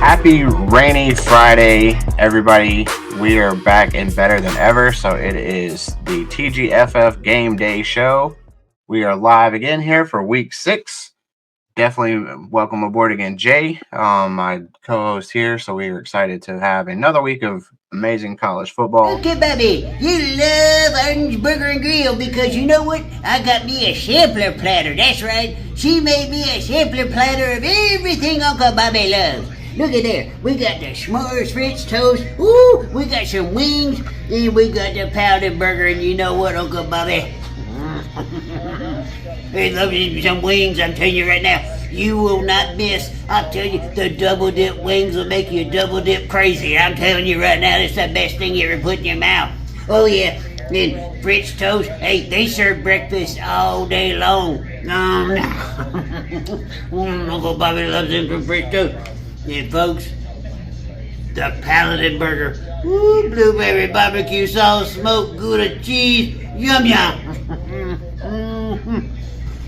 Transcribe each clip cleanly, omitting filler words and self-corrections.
Happy rainy Friday, everybody. We are back and better than ever. So it is the TGFF Game Day show. We are live again here for week 6. Definitely welcome aboard again, Jay, my co-host here. So we are excited to have another week of amazing college football. Okay, Bobby, you love Arden's Burger and Grill because you know what? I got me a sampler platter. That's right. She made me a sampler platter of everything Uncle Bobby loves. Look at there. We got the s'mores French toast. Ooh, we got some wings. And we got the powdered burger. And you know what, Uncle Bobby? He loves some wings, I'm telling you right now. You will not miss. I'll tell you, the double dip wings will make you double dip crazy. I'm telling you right now, it's the best thing you ever put in your mouth. Oh yeah, and French toast. Hey, they serve breakfast all day long. Uncle Bobby loves them from French toast. And folks, the paladin burger. Ooh, blueberry barbecue sauce, smoked Gouda cheese. Yum yum.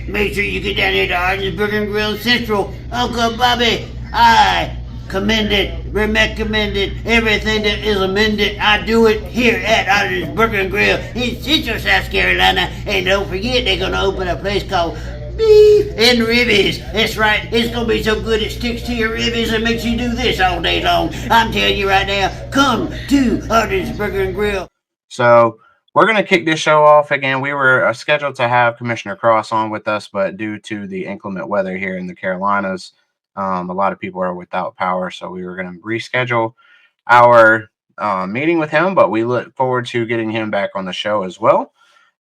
Make sure you get down here to Arden's Burger and Grill Central. Uncle Bobby, I commend it, recommend it, everything that is amended. I do it here at Arden's Burger and Grill in Central South Carolina. And don't forget, they're going to open a place called Beef and Ribbies. That's right, it's going to be so good it sticks to your ribbies and makes you do this all day long. I'm telling you right now, come to Arden's Burger and Grill. So we're going to kick this show off again. We were scheduled to have Commissioner Cross on with us, but due to the inclement weather here in the Carolinas, a lot of people are without power. So we were going to reschedule our meeting with him, but we look forward to getting him back on the show as well.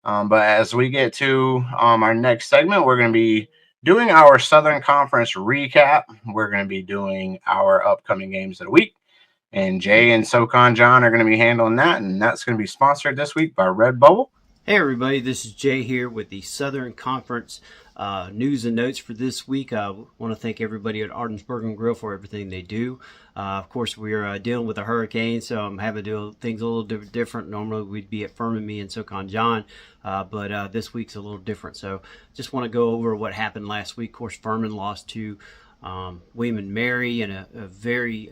But as we get to our next segment, we're going to be doing our Southern Conference recap. We're going to be doing our upcoming games of the week. And Jay and Socon John are going to be handling that, and that's going to be sponsored this week by Redbubble. Hey everybody, this is Jay here with the Southern Conference news and notes for this week. I want to thank everybody at Arden's Burger and Grill for everything they do. Of course, we're dealing with a hurricane, so I'm having to do things a little different. Normally, we'd be at Furman, me and Socon John, but this week's a little different. So just want to go over what happened last week. Of course, Furman lost to William and Mary in a very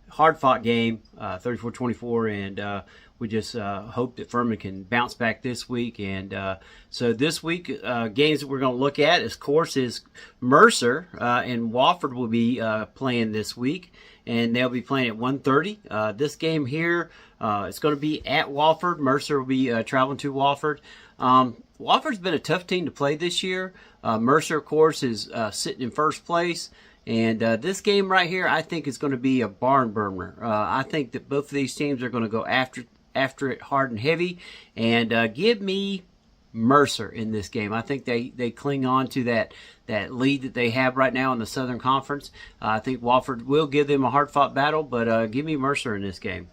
hard-fought game, 34-24, and we just hope that Furman can bounce back this week. And so this week, games that we're going to look at, of course, is Mercer and Wofford will be playing this week, and they'll be playing at 1:30. This game here, it's going to be at Wofford. Mercer will be traveling to Wofford. Wofford's been a tough team to play this year. Mercer, of course, is sitting in first place. And this game right here, I think, is going to be a barn burner. I think that both of these teams are going to go after it hard and heavy. And give me Mercer in this game. I think they cling on to that lead that they have right now in the Southern Conference. I think Wofford will give them a hard-fought battle, but give me Mercer in this game.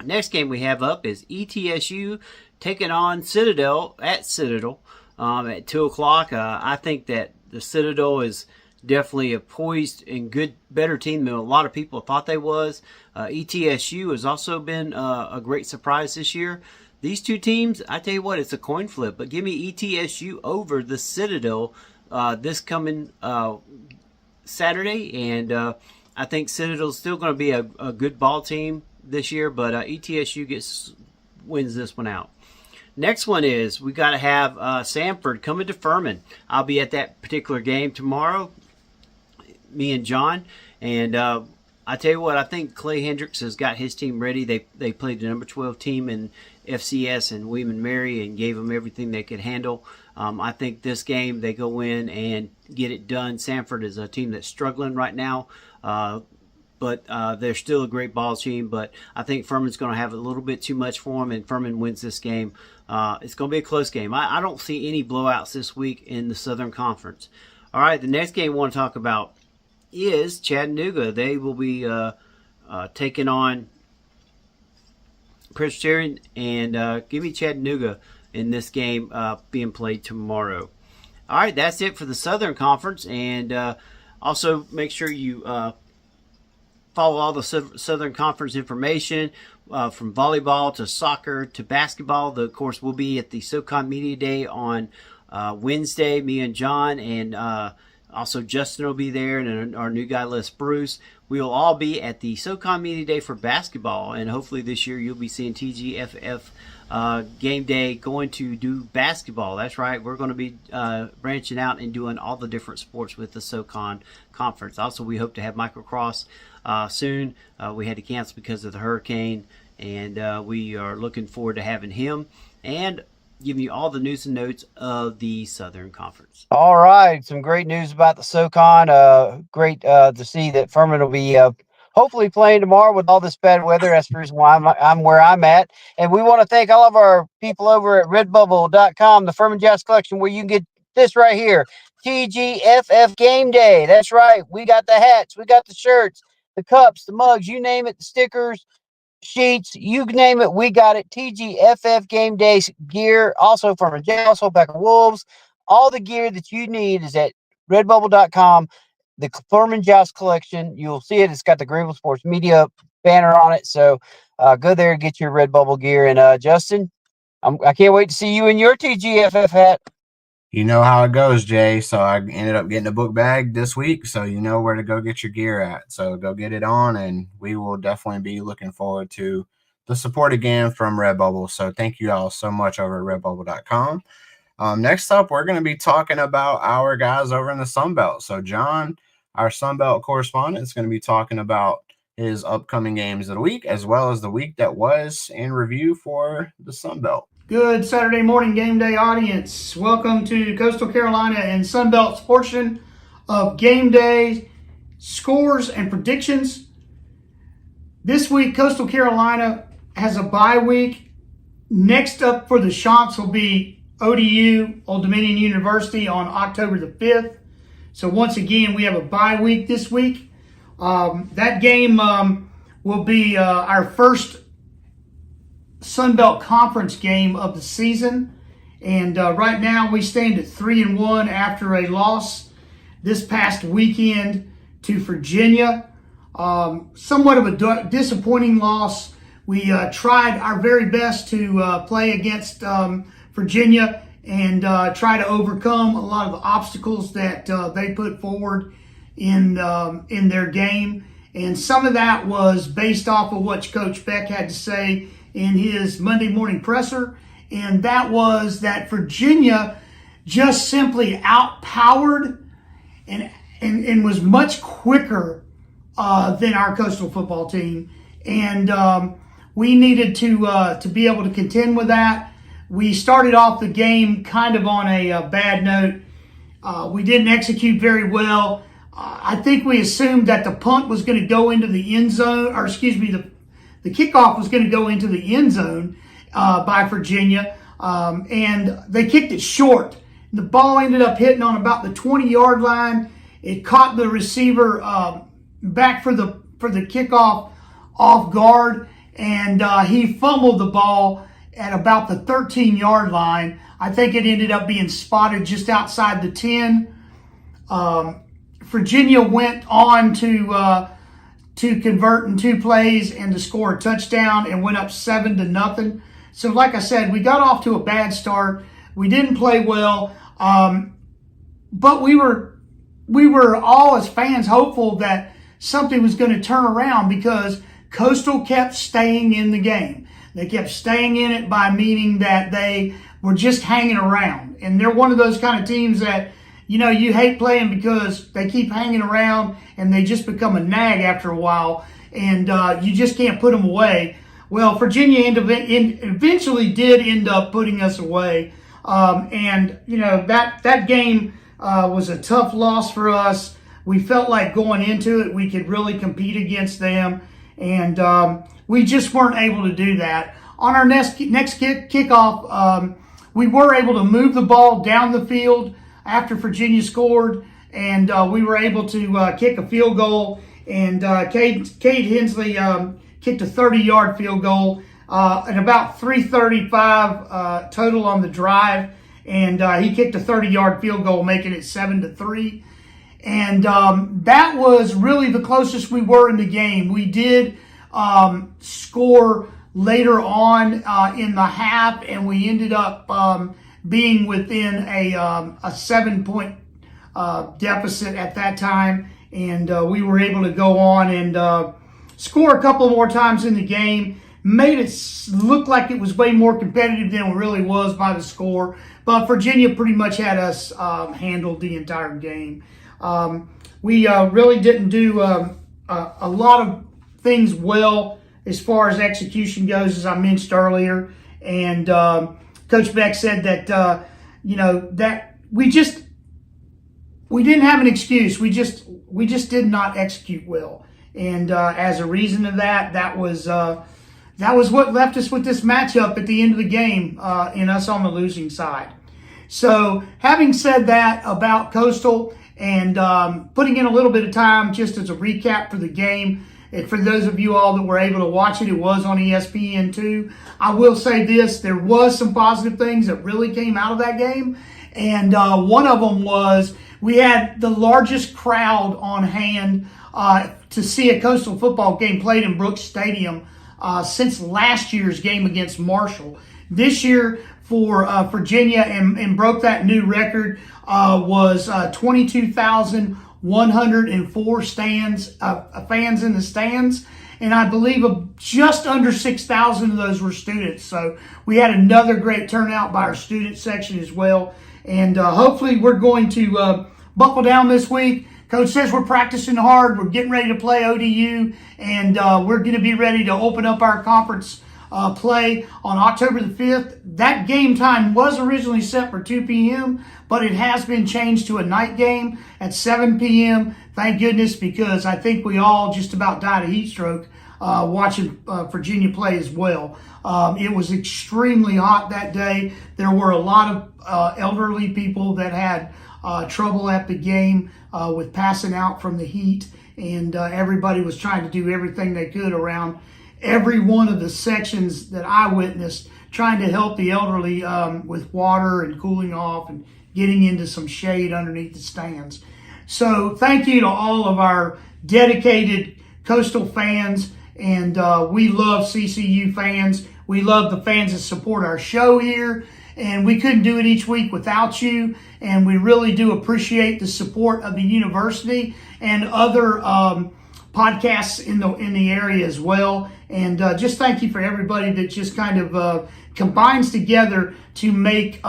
Next game we have up is ETSU taking on Citadel at Citadel at 2 o'clock. I think that the Citadel is definitely a poised and better team than a lot of people thought they was. ETSU has also been a great surprise this year. These two teams, I tell you what, it's a coin flip, but give me ETSU over the Citadel this coming Saturday, and I think Citadel's still going to be a good ball team this year, but ETSU wins this one out. Next one is we got to have Samford coming to Furman. I'll be at that particular game tomorrow, me and John, and I tell you what, I think Clay Hendricks has got his team ready. They played the number 12 team in FCS and William and Mary and gave them everything they could handle. I think this game they go in and get it done. Samford is a team that's struggling right now, but they're still a great ball team. But I think Furman's going to have a little bit too much for them, and Furman wins this game. It's going to be a close game. I don't see any blowouts this week in the Southern Conference. All right, the next game I want to talk about is Chattanooga. They will be taking on Presbyterian, and give me Chattanooga in this game being played tomorrow. All right, that's it for the Southern Conference, and also make sure you follow all the Southern Conference information from volleyball to soccer to basketball. Of course, we'll be at the Socon Media Day on Wednesday, me and John, and also Justin will be there, and our new guy, Les Bruce. We will all be at the Socon Media Day for basketball, and hopefully this year you'll be seeing TGFF Game Day going to do basketball. That's right. We're going to be branching out and doing all the different sports with the Socon Conference. Also, we hope to have microcross soon. We had to cancel because of the hurricane, and we are looking forward to having him and giving you all the news and notes of the Southern Conference. All right, some great news about the Socon. Great to see that Furman will be hopefully playing tomorrow with all this bad weather. That's the reason why I'm where I'm at. And we want to thank all of our people over at redbubble.com, the Furman Jazz Collection, where you can get this right here, TGFF Game Day. That's right. We got the hats, we got the shirts, the cups, the mugs, you name it, the stickers, sheets, you name it, we got it. TGFF Game Day gear, also from a Jazz, Packer Wolves. All the gear that you need is at redbubble.com. The Furman Jazz Collection, you'll see it. It's got the Greenville Sports Media banner on it. So go there and get your Redbubble gear. And Justin, I can't wait to see you in your TGFF hat. You know how it goes, Jay. So I ended up getting a book bag this week, so you know where to go get your gear at. So go get it on, and we will definitely be looking forward to the support again from Redbubble. So thank you all so much over at redbubble.com. Next up, we're going to be talking about our guys over in the Sun Belt. So John, our Sun Belt correspondent, is going to be talking about his upcoming games of the week, as well as the week that was in review for the Sun Belt. Good Saturday morning Game Day audience. Welcome to Coastal Carolina and Sun Belt's portion of Game Day scores and predictions. This week, Coastal Carolina has a bye week. Next up for the Chants will be ODU, Old Dominion University, on October the 5th. So once again, we have a bye week this week. That game will be our first Sun Belt Conference game of the season, and right now we stand at 3-1 after a loss this past weekend to Virginia. Somewhat of a disappointing loss. We tried our very best to play against Virginia and try to overcome a lot of the obstacles that they put forward in their game, and some of that was based off of what Coach Beck had to say in his Monday morning presser, and that was that Virginia just simply outpowered and was much quicker than our Coastal football team, and we needed to be able to contend with that. We started off the game kind of on a bad note. We didn't execute very well. I think we assumed that the punt was going to go into the end zone, or excuse me, the kickoff was going to go into the end zone by Virginia, and they kicked it short. The ball ended up hitting on about the 20-yard line. It caught the receiver back for the kickoff off guard, and he fumbled the ball at about the 13-yard line. I think it ended up being spotted just outside the 10. Virginia went on to convert in 2 plays and to score a touchdown and went up 7-0. So like I said, we got off to a bad start. We didn't play well, but we were all as fans hopeful that something was going to turn around because Coastal kept staying in the game. They kept staying in it by meaning that they were just hanging around. And they're one of those kind of teams that, you know, you hate playing because they keep hanging around and they just become a nag after a while, and you just can't put them away. Well, Virginia eventually did end up putting us away, and you know that game was a tough loss for us. We felt like going into it we could really compete against them, and we just weren't able to do that. On our next kickoff, we were able to move the ball down the field after Virginia scored, and we were able to kick a field goal. And Cade Hensley kicked a 30-yard field goal at about 3:35 total on the drive, and he kicked a 30-yard field goal, making it 7-3. And that was really the closest we were in the game. We did score later on in the half, and we ended up being within a 7-point deficit at that time. And we were able to go on and score a couple more times in the game. Made it look like it was way more competitive than it really was by the score. But Virginia pretty much had us handled the entire game. We really didn't do a lot of things well as far as execution goes, as I mentioned earlier. And Coach Beck said that, that we didn't have an excuse. We just did not execute well. And as a reason of that was what left us with this matchup at the end of the game, and us on the losing side. So having said that about Coastal, and putting in a little bit of time just as a recap for the game, and for those of you all that were able to watch it, it was on ESPN2. I will say this, there was some positive things that really came out of that game. And one of them was we had the largest crowd on hand to see a Coastal football game played in Brooks Stadium since last year's game against Marshall. This year for Virginia, and broke that new record, was 22,104 fans in the stands. And I believe just under 6,000 of those were students. So we had another great turnout by our student section as well. And hopefully we're going to buckle down this week. Coach says we're practicing hard. We're getting ready to play ODU. And we're going to be ready to open up our conference play on October the 5th. That game time was originally set for 2 p.m., but it has been changed to a night game at 7 p.m. Thank goodness, because I think we all just about died of heat stroke watching Virginia play as well. It was extremely hot that day. There were a lot of elderly people that had trouble at the game with passing out from the heat, and everybody was trying to do everything they could around every one of the sections that I witnessed, trying to help the elderly with water and cooling off and getting into some shade underneath the stands. So thank you to all of our dedicated Coastal fans, and we love CCU fans. We love the fans that support our show here, and we couldn't do it each week without you, and we really do appreciate the support of the university and other podcasts in the area as well. And just thank you for everybody that just kind of combines together to make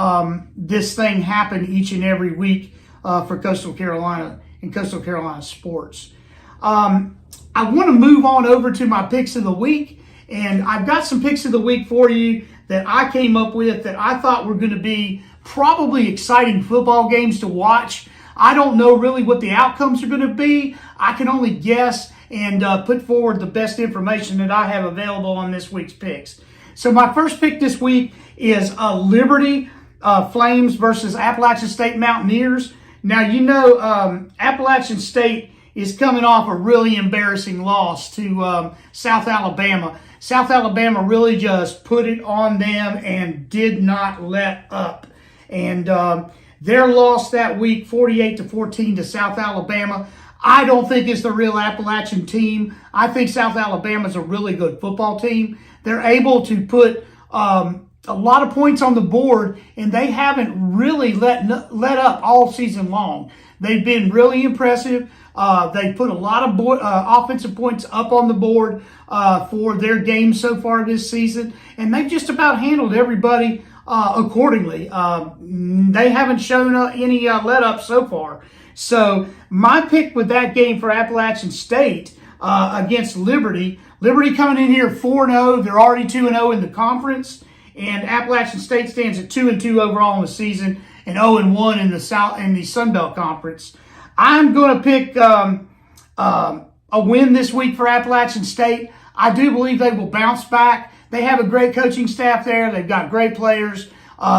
this thing happen each and every week for Coastal Carolina and Coastal Carolina sports. I want to move on over to my picks of the week, and I've got some picks of the week for you that I came up with that I thought were going to be probably exciting football games to watch. I don't know really what the outcomes are going to be. I can only guess and put forward the best information that I have available on this week's picks. So my first pick this week is Liberty Flames versus Appalachian State Mountaineers. Now, Appalachian State is coming off a really embarrassing loss to South Alabama. South Alabama really just put it on them and did not let up. And their loss that week, 48-14 to South Alabama, I don't think it's the real Appalachian team. I think South Alabama is a really good football team. They're able to put a lot of points on the board, and they haven't really let up all season long. They've been really impressive. They put a lot of offensive points up on the board for their games so far this season, and they've just about handled everybody accordingly. They haven't shown any let up so far. So my pick with that game for Appalachian State against Liberty coming in here 4-0. They're already 2-0 in the conference, and Appalachian State stands at 2-2 overall in the season and 0-1 in the Sun Belt Conference. I'm going to pick a win this week for Appalachian State. I do believe they will bounce back. They have a great coaching staff there. They've got great players.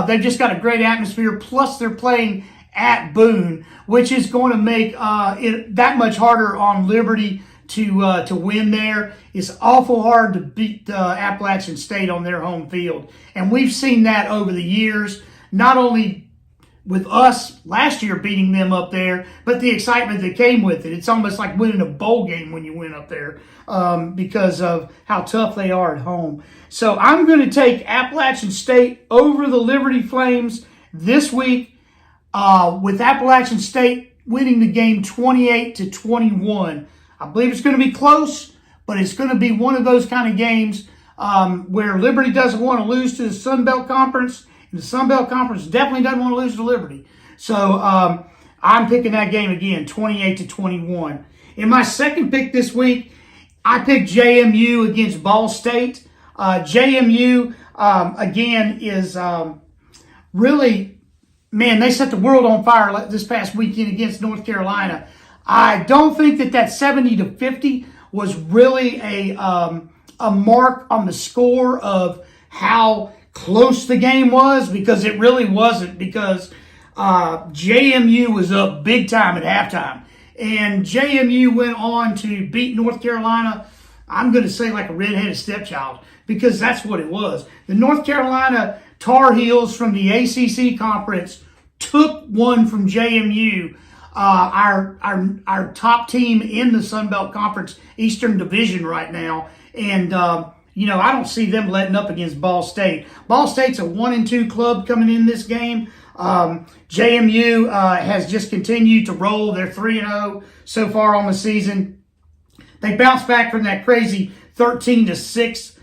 They've just got a great atmosphere. Plus, they're playing at Boone, which is going to make it that much harder on Liberty to win there. It's awful hard to beat Appalachian State on their home field. And we've seen that over the years, not only with us last year beating them up there, but the excitement that came with it. It's almost like winning a bowl game when you win up there because of how tough they are at home. So I'm going to take Appalachian State over the Liberty Flames this week, with Appalachian State winning the game 28-21. I believe it's going to be close, but it's going to be one of those kind of games where Liberty doesn't want to lose to the Sun Belt Conference, and the Sun Belt Conference definitely doesn't want to lose to Liberty. So I'm picking that game again, 28-21. In my second pick this week, I picked JMU against Ball State. JMU, again, is really, man, they set the world on fire this past weekend against North Carolina. I don't think that 70-50 was really a mark on the score of how close the game was, because it really wasn't, because JMU was up big time at halftime. And JMU went on to beat North Carolina, I'm going to say like a redheaded stepchild, because that's what it was. The North Carolina Tar Heels from the ACC Conference took one from JMU, our top team in the Sun Belt Conference Eastern Division right now. And, I don't see them letting up against Ball State. Ball State's a 1-2 club coming in this game. JMU has just continued to roll. They're 3-0 so far on the season. They bounced back from that crazy 13-6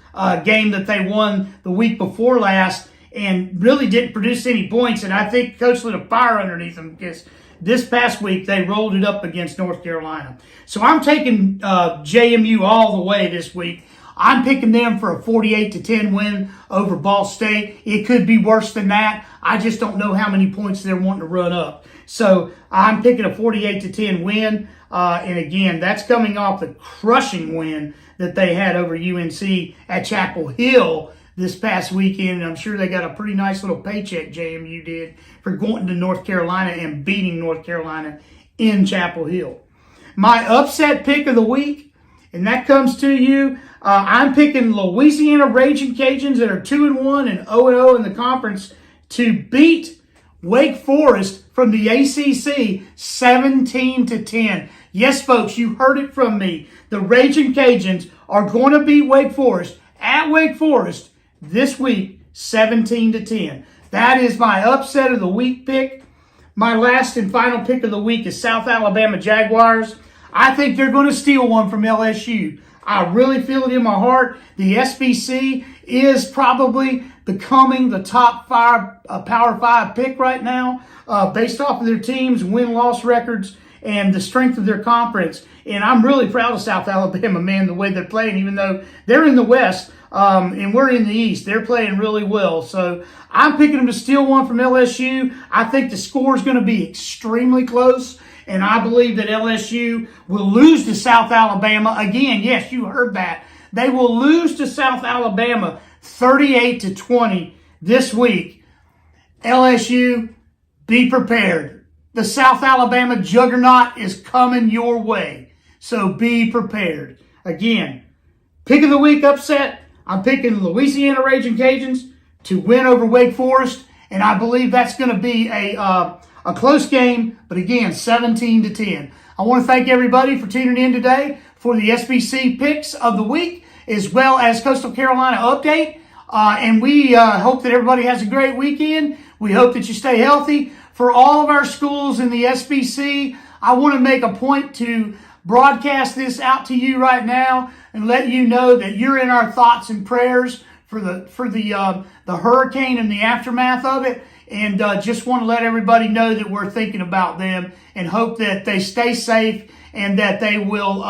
game that they won the week before last, and really didn't produce any points. And I think Coach lit a fire underneath them, because this past week they rolled it up against North Carolina. So I'm taking JMU all the way this week. I'm picking them for a 48-10 win over Ball State. It could be worse than that. I just don't know how many points they're wanting to run up. So I'm picking a 48-10 win. And again, that's coming off the crushing win that they had over UNC at Chapel Hill this past weekend. And I'm sure they got a pretty nice little paycheck, JMU did, for going to North Carolina and beating North Carolina in Chapel Hill. My upset pick of the week, and that comes to you, I'm picking Louisiana Raging Cajuns that are 2-1 and 0-0 in the conference to beat Wake Forest from the ACC 17-10. Yes, folks, you heard it from me. The Raging Cajuns are going to beat Wake Forest at Wake Forest this week 17-10. That is my upset of the week pick. My last and final pick of the week is South Alabama Jaguars. I think they're going to steal one from LSU. I really feel it in my heart. The SBC is probably becoming the top Power 5 pick right now, based off of their team's win-loss records and the strength of their conference. And I'm really proud of South Alabama, man, the way they're playing, even though they're in the West and we're in the East. They're playing really well. So I'm picking them to steal one from LSU. I think the score is going to be extremely close. And I believe that LSU will lose to South Alabama. Again, yes, you heard that. They will lose to South Alabama 38-20 this week. LSU, be prepared. The South Alabama juggernaut is coming your way. So be prepared. Again, pick of the week upset. I'm picking Louisiana Raging Cajuns to win over Wake Forest. And I believe that's going to be a close game, but again, 17-10. I want to thank everybody for tuning in today for the SBC picks of the week, as well as Coastal Carolina update. And we hope that everybody has a great weekend. We hope that you stay healthy. For all of our schools in the SBC, I want to make a point to broadcast this out to you right now and let you know that you're in our thoughts and prayers for the hurricane and the aftermath of it. And just want to let everybody know that we're thinking about them and hope that they stay safe and that they will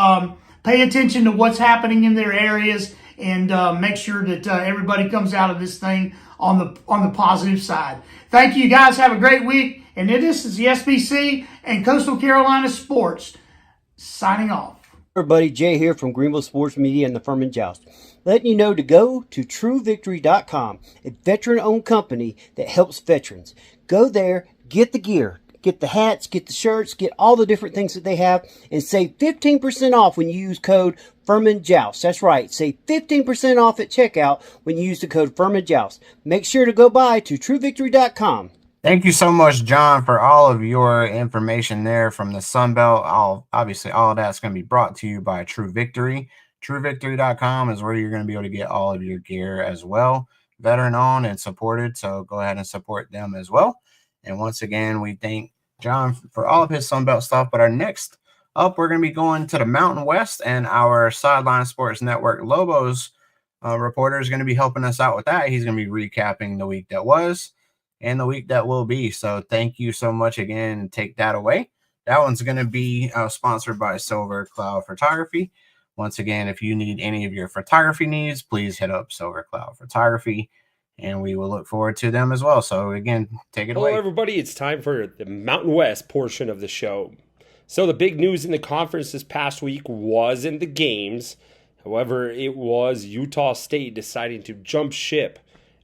pay attention to what's happening in their areas and make sure that everybody comes out of this thing on the positive side. Thank you, guys. Have a great week. And this is the SBC and Coastal Carolina Sports signing off. Everybody, Jay here from Greenville Sports Media and the Furman Joust. Letting you know to go to TrueVictory.com, a veteran-owned company that helps veterans. Go there, get the gear, get the hats, get the shirts, get all the different things that they have, and save 15% off when you use code FurmanJoust. That's right, save 15% off at checkout when you use the code FurmanJoust. Make sure to go by to TrueVictory.com. Thank you so much, John, for all of your information there from the Sun Belt. Obviously, all of that's going to be brought to you by True Victory. TrueVictory.com is where you're going to be able to get all of your gear as well. Veteran owned and supported, so go ahead and support them as well. And once again, we thank John for all of his Sun Belt stuff. But our next up, we're going to be going to the Mountain West, and our Sideline Sports Network Lobos reporter is going to be helping us out with that. He's going to be recapping the week that was and the week that will be. So thank you so much again. Take that away. That one's going to be sponsored by Silver Cloud Photography. Once again, if you need any of your photography needs, please hit up Silver Cloud Photography, and we will look forward to them as well. So again, take it away. Hello, everybody. It's time for the Mountain West portion of the show. So the big news in the conference this past week wasn't the games. However, it was Utah State deciding to jump ship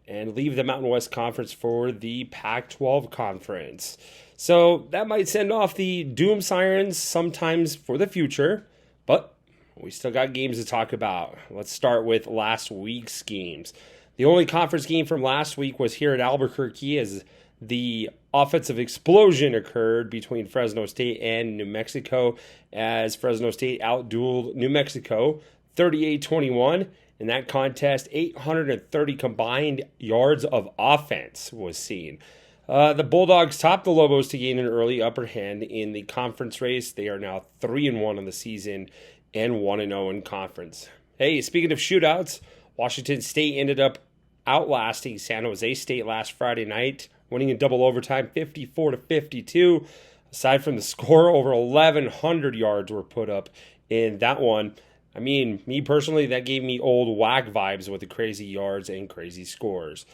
and leave the Mountain West Conference for the Pac-12 Conference. So that might send off the doom sirens sometimes for the future, but we still got games to talk about. Let's start with last week's games. The only conference game from last week was here at Albuquerque as the offensive explosion occurred between Fresno State and New Mexico as Fresno State outdueled New Mexico 38-21. In that contest, 830 combined yards of offense was seen. The Bulldogs topped the Lobos to gain an early upper hand in the conference race. They are now 3-1 on the season and 1-0 in conference. Hey, speaking of shootouts, Washington State ended up outlasting San Jose State last Friday night, winning in double overtime 54-52. Aside from the score, over 1,100 yards were put up in that one. I mean, me personally, that gave me old WAC vibes with the crazy yards and crazy scores.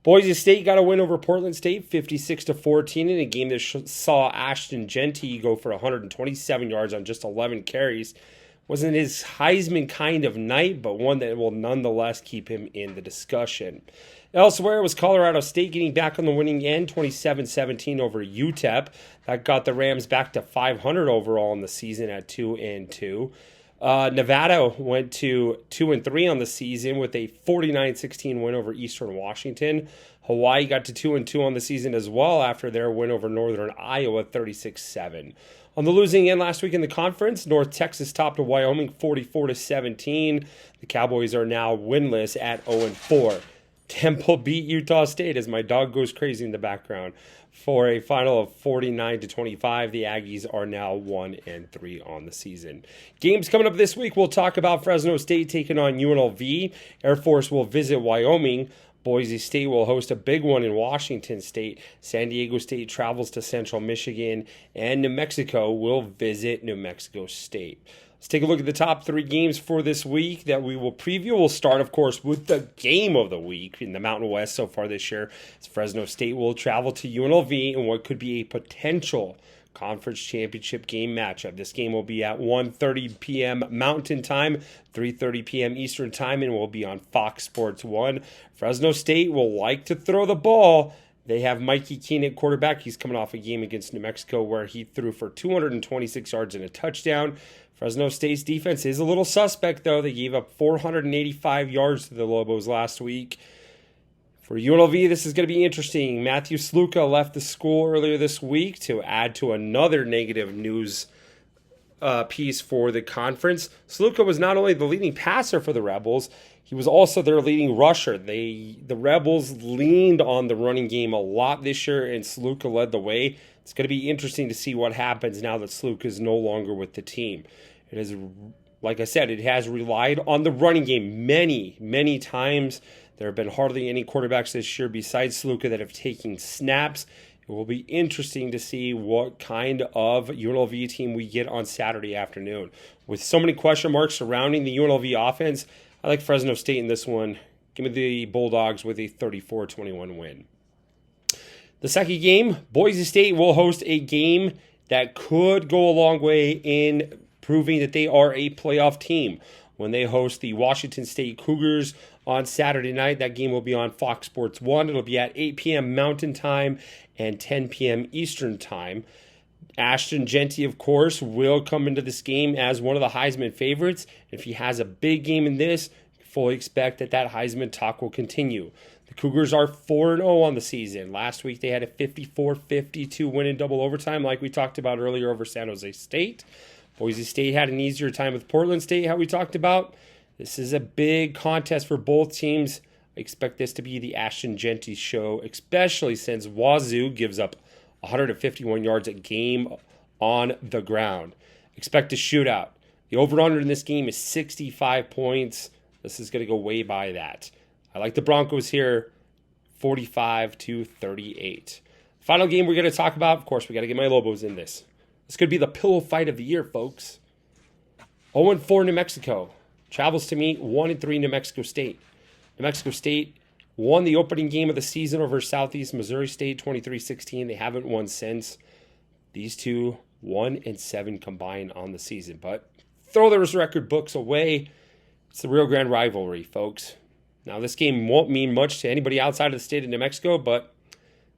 Boise State got a win over Portland State, 56-14, in a game that saw Ashton Genty go for 127 yards on just 11 carries. Wasn't his Heisman kind of night, but one that will nonetheless keep him in the discussion. Elsewhere was Colorado State getting back on the winning end, 27-17 over UTEP. That got the Rams back to 500 overall in the season at 2-2. Nevada went to 2-3 on the season with a 49-16 win over Eastern Washington. Hawaii got to 2-2 on the season as well after their win over Northern Iowa 36-7. On the losing end last week in the conference, North Texas topped Wyoming 44-17. The Cowboys are now winless at 0-4. Temple beat Utah State as my dog goes crazy in the background for a final of 49-25. The Aggies are now 1-3 on the season. Games coming up this week, we'll talk about Fresno State taking on UNLV. Air Force will visit Wyoming. Boise State will host a big one in Washington State. San Diego State travels to Central Michigan, and New Mexico will visit New Mexico State. Let's take a look at the top three games for this week that we will preview. We'll start, of course, with the game of the week in the Mountain West so far this year. As Fresno State will travel to UNLV in what could be a potential conference championship game matchup. This game will be at 1:30 p.m. Mountain Time, 3:30 p.m. Eastern Time, and will be on Fox Sports 1. Fresno State will like to throw the ball. They have Mikey Keene at quarterback. He's coming off a game against New Mexico where he threw for 226 yards and a touchdown. Fresno State's defense is a little suspect, though. They gave up 485 yards to the Lobos last week. For UNLV, this is going to be interesting. Matthew Sluka left the school earlier this week to add to another negative news piece for the conference. Sluka was not only the leading passer for the Rebels, he was also their leading rusher. The Rebels leaned on the running game a lot this year, and Sluka led the way. It's going to be interesting to see what happens now that Sluka is no longer with the team. It is, like I said, it has relied on the running game many, many times. There have been hardly any quarterbacks this year besides Sluka that have taken snaps. It will be interesting to see what kind of UNLV team we get on Saturday afternoon. With so many question marks surrounding the UNLV offense, I like Fresno State in this one. Give me the Bulldogs with a 34-21 win. The second game, Boise State will host a game that could go a long way in proving that they are a playoff team. when they host the Washington State Cougars on Saturday night. That game will be on Fox Sports 1. It'll be at 8 p.m. Mountain Time and 10 p.m. Eastern Time. Ashton Jeanty, of course, will come into this game as one of the Heisman favorites. If he has a big game in this, fully expect that Heisman talk will continue. The Cougars are 4-0 on the season. Last week they had a 54-52 win in double overtime like we talked about earlier over San Jose State. Boise State had an easier time with Portland State, how we talked about. This is a big contest for both teams. I expect this to be the Ashton Jeanty show, especially since Wazoo gives up 151 yards a game on the ground. Expect a shootout. The over-under in this game is 65 points. This is going to go way by that. I like the Broncos here, 45-38. Final game we're going to talk about, of course, we got to get my Lobos in this. This could be the pillow fight of the year, folks. 0-4 New Mexico travels to meet 1-3 New Mexico State. New Mexico State won the opening game of the season over Southeast Missouri State 23-16. They haven't won since. These two 1-7 combined on the season. But throw those record books away. It's the Rio Grande rivalry, folks. Now, this game won't mean much to anybody outside of the state of New Mexico, but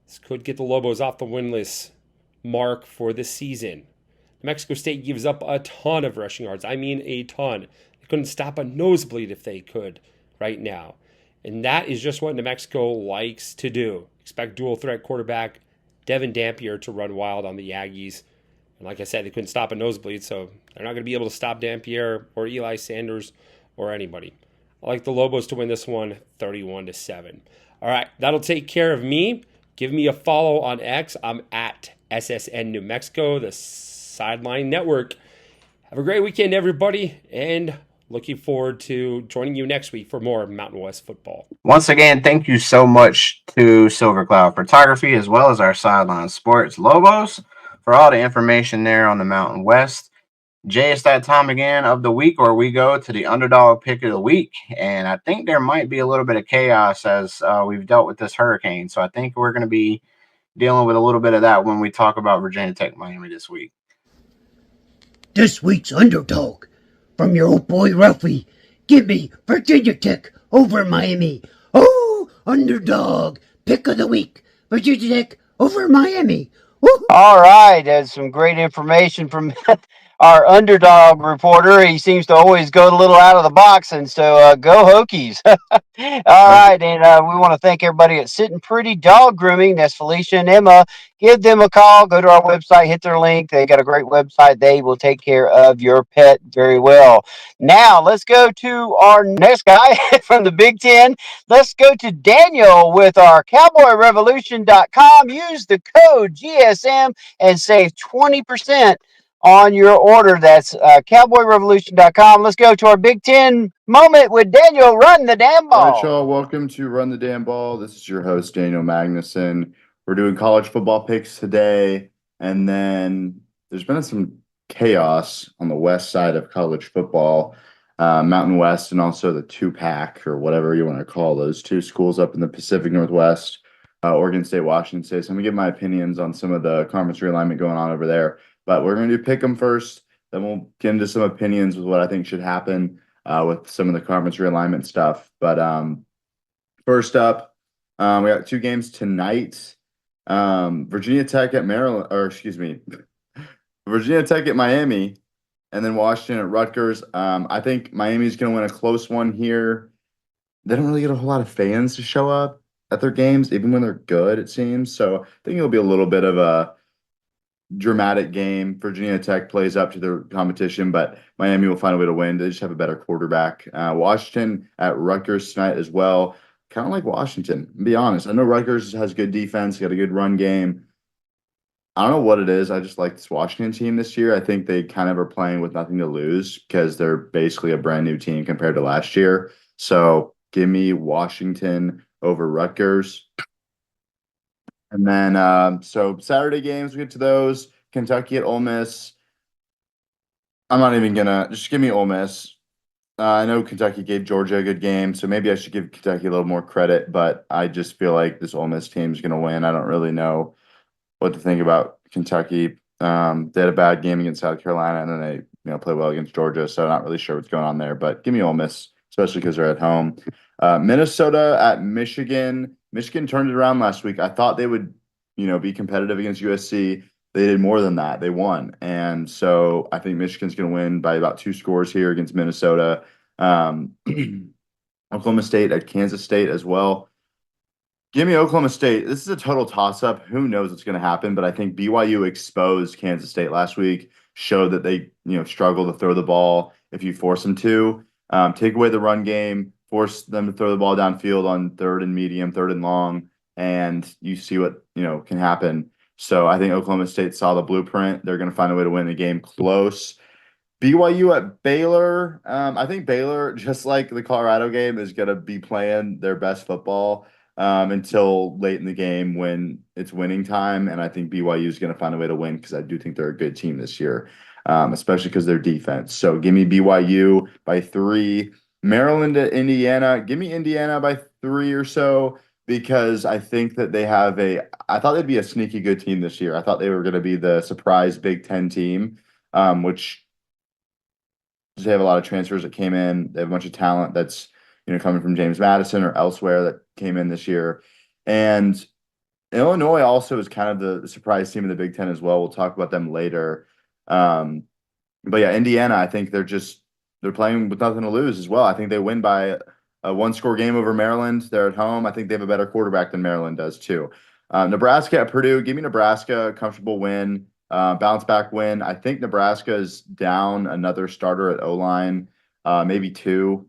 this could get the Lobos off the winless mark for this season. New Mexico State gives up a ton of rushing yards. I mean a ton. They couldn't stop a nosebleed if they could right now. And that is just what New Mexico likes to do. Expect dual threat quarterback Devin Dampier to run wild on the Aggies. And like I said, they couldn't stop a nosebleed, so they're not going to be able to stop Dampier or Eli Sanders or anybody. I like the Lobos to win this one 31-7. All right, that'll take care of me. Give me a follow on X. I'm at SSN New Mexico, the Sideline Network. Have a great weekend, everybody, and looking forward to joining you next week for more Mountain West football. Once again, thank you so much to Silver Cloud Photography as well as our Sideline Sports Lobos for all the information there on the Mountain West. Jay, it's that time again of the week where we go to the Underdog Pick of the Week, and I think there might be a little bit of chaos as we've dealt with this hurricane, so I think we're going to be dealing with a little bit of that when we talk about Virginia Tech Miami this week. This week's Underdog from your old boy Ralphie. Give me Virginia Tech over Miami. Oh, Underdog Pick of the Week. Virginia Tech over Miami. Woo! All right, that's some great information from our Underdog reporter. He seems to always go a little out of the box, and so go Hokies. All right, and we want to thank everybody at Sitting Pretty Dog Grooming. That's Felicia and Emma. Give them a call. Go to our website, hit their link. They got a great website. They will take care of your pet very well. Now, let's go to our next guy from the Big Ten. Let's go to Daniel with our CowboyRevolution.com. Use the code GSM and save 20% on your order. That's CowboyRevolution.com. Let's go to our Big Ten moment with Daniel. Run the damn ball. All right, y'all. Welcome to Run the Damn Ball. This is your host, Daniel Magnuson. We're doing college football picks today, and then there's been some chaos on the west side of college football, Mountain West, and also the two-pack, or whatever you want to call those two schools up in the Pacific Northwest, Oregon State, Washington State. So I'm going to give my opinions on some of the conference realignment going on over there. But we're going to do pick 'em first, then we'll get into some opinions with what I think should happen with some of the conference realignment stuff. But first up, we got two games tonight. Virginia Tech at Virginia Tech at Miami, and then Washington at Rutgers. I think Miami's going to win a close one here. They don't really get a whole lot of fans to show up at their games, even when they're good, it seems. So I think it'll be a little bit of a dramatic game. Virginia Tech plays up to their competition, but Miami will find a way to win. They just have a better quarterback. Washington at Rutgers tonight as well. Kind of like Washington, to be honest. I know Rutgers has good defense, got a good run game. I don't know what it is. I just like this Washington team this year. I think they kind of are playing with nothing to lose because they're basically a brand new team compared to last year. So give me Washington over Rutgers. And then, so Saturday games, we get to those. Kentucky at Ole Miss. I'm not even going to – just give me Ole Miss. I know Kentucky gave Georgia a good game, so maybe I should give Kentucky a little more credit, but I just feel like this Ole Miss team is going to win. I don't really know what to think about Kentucky. They had a bad game against South Carolina, and then they play well against Georgia. So not really sure what's going on there, but give me Ole Miss, especially because they're at home. Minnesota at Michigan. Michigan turned it around last week. I thought they would, be competitive against USC. They did more than that. They won. And so I think Michigan's going to win by about 2 scores here against Minnesota. Oklahoma State at Kansas State as well. Give me Oklahoma State. This is a total toss-up. Who knows what's going to happen? But I think BYU exposed Kansas State last week, showed that they, struggle to throw the ball if you force them to. Take away the run game, force them to throw the ball downfield on 3rd and medium, 3rd and long, and you see what, can happen. So I think Oklahoma State saw the blueprint. They're going to find a way to win the game close. BYU at Baylor. I think Baylor, just like the Colorado game, is going to be playing their best football until late in the game when it's winning time. And I think BYU is going to find a way to win because I do think they're a good team this year, especially because their defense. So give me BYU by 3. Maryland at Indiana. Give me Indiana by 3 or so because I think that I thought they'd be a sneaky good team this year. I thought they were going to be the surprise Big Ten team, which they have a lot of transfers that came in. They have a bunch of talent that's coming from James Madison or elsewhere that came in this year. And Illinois also is kind of the surprise team in the Big Ten as well. We'll talk about them later. But yeah, Indiana, I think they're playing with nothing to lose as well. I think they win by a 1-score game over Maryland. They're at home. I think they have a better quarterback than Maryland does too. Nebraska at Purdue. Give me Nebraska, a comfortable win. Bounce back win. I think Nebraska is down another starter at O-line, maybe 2.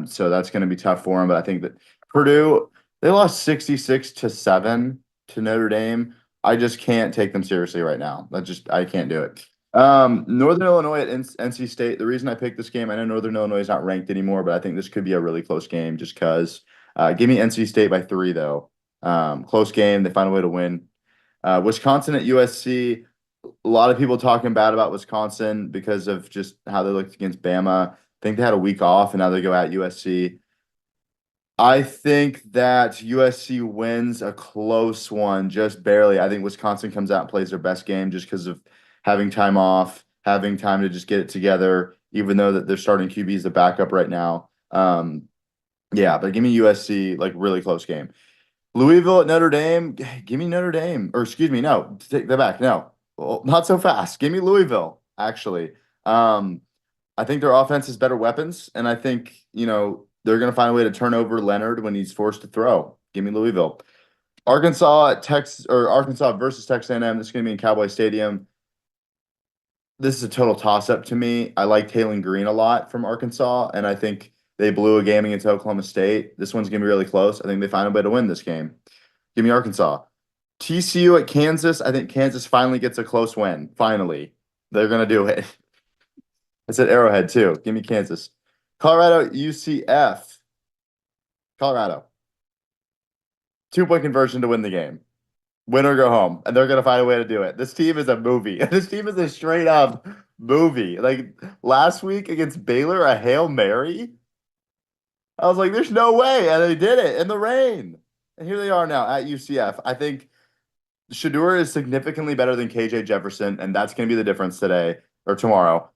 So that's going to be tough for them. But I think that Purdue, they lost 66-7 to Notre Dame. I just can't take them seriously right now. I can't do it. Northern Illinois at NC State. The reason I picked this game, I know Northern Illinois is not ranked anymore, but I think this could be a really close game just because. Give me NC State by 3, though. Close game. They find a way to win. Wisconsin at USC. A lot of people talking bad about Wisconsin because of just how they looked against Bama. I think they had a week off, and now they go at USC. I think that USC wins a close one, just barely. I think Wisconsin comes out and plays their best game just because of having time off, having time to just get it together, even though that their starting QB is the backup right now. Yeah, but give me USC, really close game. Louisville at Notre Dame. Give me Notre Dame. Or excuse me, no, take that back. No. Well, not so fast. Give me Louisville, actually. I think their offense has better weapons, and I think, they're going to find a way to turn over Leonard when he's forced to throw. Give me Louisville. Arkansas versus Texas A&M. This is going to be in Cowboy Stadium. This is a total toss-up to me. I like Taylor Green a lot from Arkansas, and I think they blew a game against Oklahoma State. This one's going to be really close. I think they find a way to win this game. Give me Arkansas. TCU at Kansas. I think Kansas finally gets a close win. Finally. They're going to do it. It's at Arrowhead, too. Give me Kansas. Colorado, UCF. Colorado. 2-point conversion to win the game. Win or go home. And they're going to find a way to do it. This team is a movie. This team is a straight-up movie. Last week against Baylor, a Hail Mary. I was like, there's no way. And they did it in the rain. And here they are now at UCF. I think Shedeur is significantly better than KJ Jefferson, and that's going to be the difference today or tomorrow.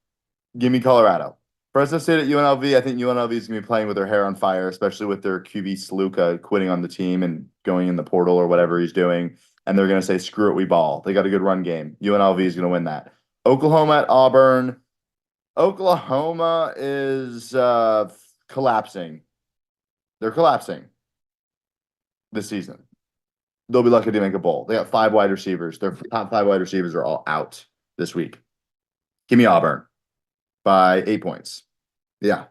Give me Colorado. Fresno State at UNLV. I think UNLV is going to be playing with their hair on fire, especially with their QB Sluka quitting on the team and going in the portal or whatever he's doing. And they're going to say, screw it, we ball. They got a good run game. UNLV is going to win that. Oklahoma at Auburn. Oklahoma is collapsing. They're collapsing this season. They'll be lucky to make a bowl. They got 5 wide receivers. Their top 5 wide receivers are all out this week. Give me Auburn by 8 points. Yeah.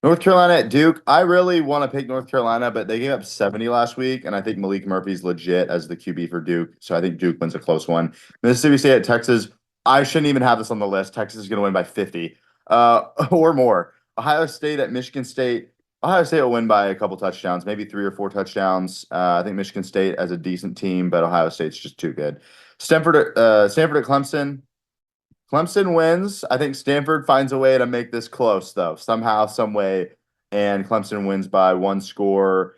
North Carolina at Duke. I really want to pick North Carolina, but they gave up 70 last week, and I think Malik Murphy's legit as the QB for Duke, so I think Duke wins a close one. Mississippi State at Texas. I shouldn't even have this on the list. Texas is going to win by 50 or more. Ohio State at Michigan State. Ohio State will win by a couple touchdowns, maybe 3 or 4 touchdowns. I think Michigan State has a decent team, but Ohio State's just too good. Stanford at Clemson. Clemson wins. I think Stanford finds a way to make this close, though, somehow, some way, and Clemson wins by 1 score.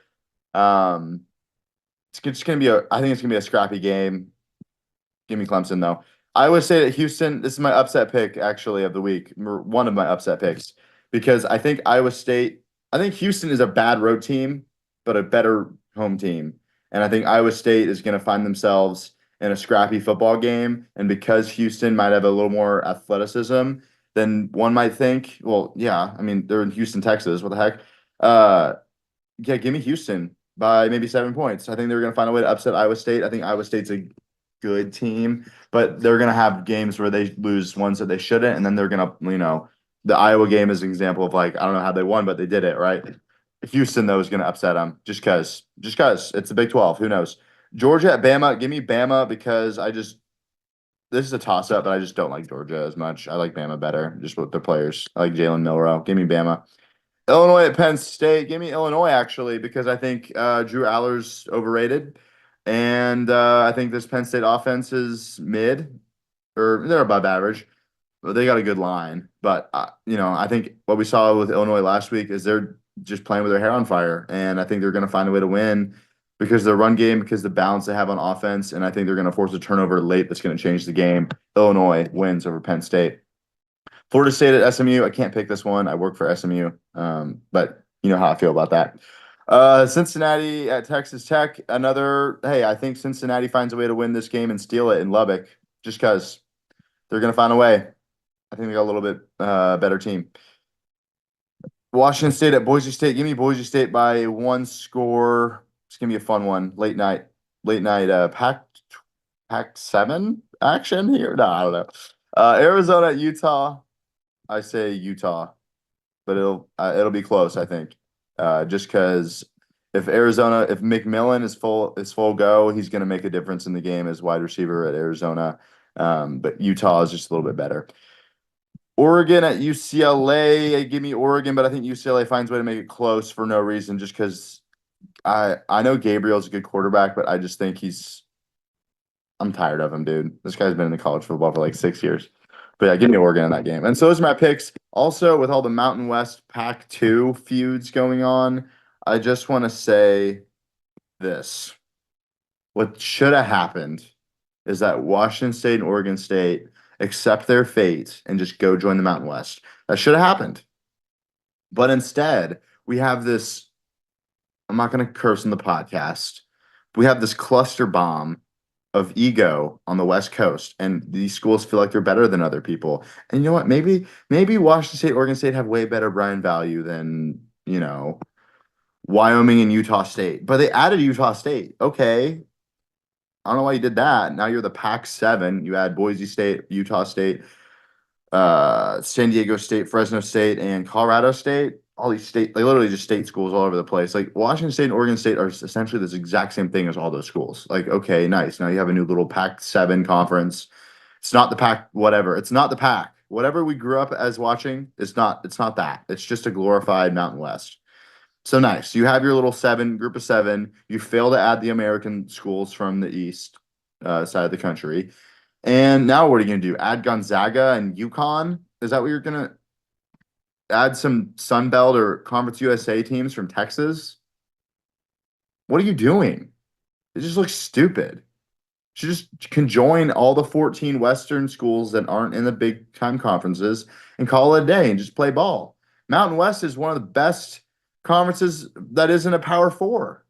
It's just going to be I think it's going to be a scrappy game. Give me Clemson, though. Iowa State at Houston. This is my upset pick, actually, of the week. One of my upset picks, because I think I think Houston is a bad road team, but a better home team. And I think Iowa State is going to find themselves in a scrappy football game. And because Houston might have a little more athleticism than one might think, well, yeah, I mean, they're in Houston, Texas. What the heck? Yeah, give me Houston by maybe 7 points. I think they're going to find a way to upset Iowa State. I think Iowa State's a good team, but they're going to have games where they lose ones that they shouldn't, and then they're going to, the Iowa game is an example of like, I don't know how they won, but they did it, right? Houston, though, is going to upset them just because it's the Big 12. Who knows? Georgia at Bama. Give me Bama because this is a toss up, but I just don't like Georgia as much. I like Bama better just with their players. I like Jalen Milroe. Give me Bama. Illinois at Penn State. Give me Illinois, actually, because I think Drew Aller's overrated. And I think this Penn State offense is mid, or they're above average. But they got a good line. But, I think what we saw with Illinois last week is they're just playing with their hair on fire. And I think they're going to find a way to win because their run game, because the balance they have on offense. And I think they're going to force a turnover late that's going to change the game. Illinois wins over Penn State. Florida State at SMU. I can't pick this one. I work for SMU, but you know how I feel about that. Cincinnati at Texas Tech. Hey, I think Cincinnati finds a way to win this game and steal it in Lubbock just because they're going to find a way. I think they got a little bit better team. Washington State at Boise State. Give me Boise State by one score. It's going to be a fun one. Late night Pac-7 action here. No, I don't know. Arizona at Utah. I say Utah, but it'll be close, I think. Just because if McMillan is full go, he's going to make a difference in the game as wide receiver at Arizona. But Utah is just a little bit better. Oregon at UCLA. Give me Oregon, but I think UCLA finds a way to make it close for no reason, just because I know Gabriel's a good quarterback, but I just think I'm tired of him, dude. This guy's been in the college football for like 6 years. But yeah, give me Oregon in that game. And so those are my picks. Also, with all the Mountain West Pac-2 feuds going on, I just want to say this. What should have happened is that Washington State and Oregon State accept their fate and just go join the Mountain West. That should have happened. But instead, we have this, I'm not going to curse in the podcast. We have this cluster bomb of ego on the West Coast, and these schools feel like they're better than other people. And you know what? Maybe Washington State, Oregon State have way better brand value than, Wyoming and Utah State. But they added Utah State. Okay. I don't know why you did that. Now you're the Pac-7. You add Boise State, Utah State, San Diego State, Fresno State, and Colorado State. All these they literally just state schools all over the place. Like Washington State and Oregon State are essentially this exact same thing as all those schools. Like, okay, nice. Now you have a new little Pac-7 conference. It's not the Pac, whatever. It's not the Pac. Whatever we grew up as watching, it's not that. It's just a glorified Mountain West. So nice. You have your little group of seven. You fail to add the American schools from the east side of the country. And now what are you going to do? Add Gonzaga and UConn? Is that what you're going to add some Sun Belt or Conference USA teams from Texas? What are you doing? It just looks stupid. You just conjoin all the 14 Western schools that aren't in the big time conferences and call it a day and just play ball. Mountain West is one of the best conferences that isn't a Power 4.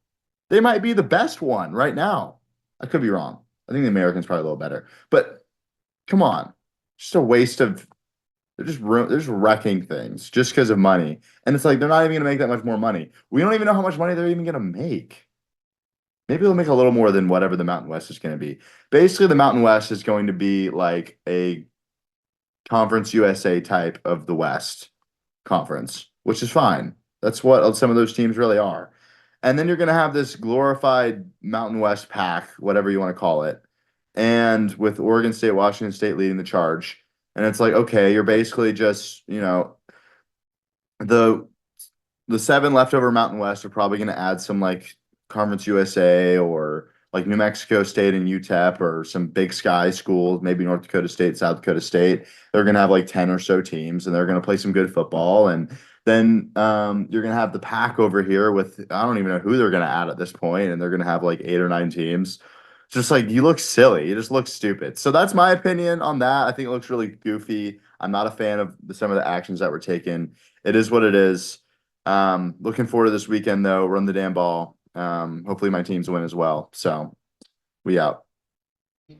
They might be the best one right now. I could be wrong. I think the American's probably a little better. But come on. Just a waste of they're just wrecking things just because of money. And it's like they're not even going to make that much more money. We don't even know how much money they're even going to make. Maybe they'll make a little more than whatever the Mountain West is going to be. Basically, the Mountain West is going to be like a Conference USA type of the West Conference, which is fine. That's what some of those teams really are. And then you're going to have this glorified Mountain West Pac, whatever you want to call it. And with Oregon State, Washington State leading the charge. And it's like, okay, you're basically just, the 7 leftover Mountain West are probably going to add some like Conference USA or like New Mexico State and UTEP or some Big Sky schools, maybe North Dakota State, South Dakota State. They're going to have like 10 or so teams and they're going to play some good football. And then you're going to have the Pac over here with, I don't even know who they're going to add at this point, and they're going to have like 8 or 9 teams. just like you look silly. You just look stupid. So that's my opinion on that. I think it looks really goofy. I'm not a fan of some of the actions that were taken. It is what it is. Looking forward to this weekend though. Run the damn ball. Hopefully my teams win as well. So we out.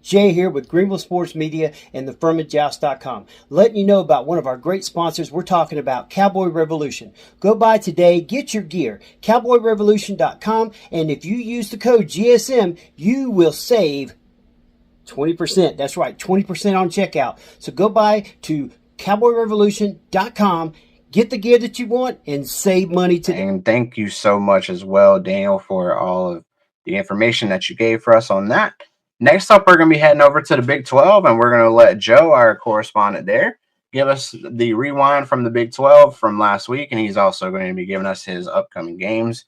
Jay here with Greenville Sports Media and the FurmanJoust.com. Letting you know about one of our great sponsors. We're talking about Cowboy Revolution. Go by today, get your gear, cowboyrevolution.com, and if you use the code GSM, you will save 20%. That's right, 20% on checkout. So go by to cowboyrevolution.com, get the gear that you want, and save money today. And thank you so much as well, Daniel, for all of the information that you gave for us on that. Next up, we're going to be heading over to the Big 12, and we're going to let Joe, our correspondent there, give us the rewind from the Big 12 from last week, and he's also going to be giving us his upcoming games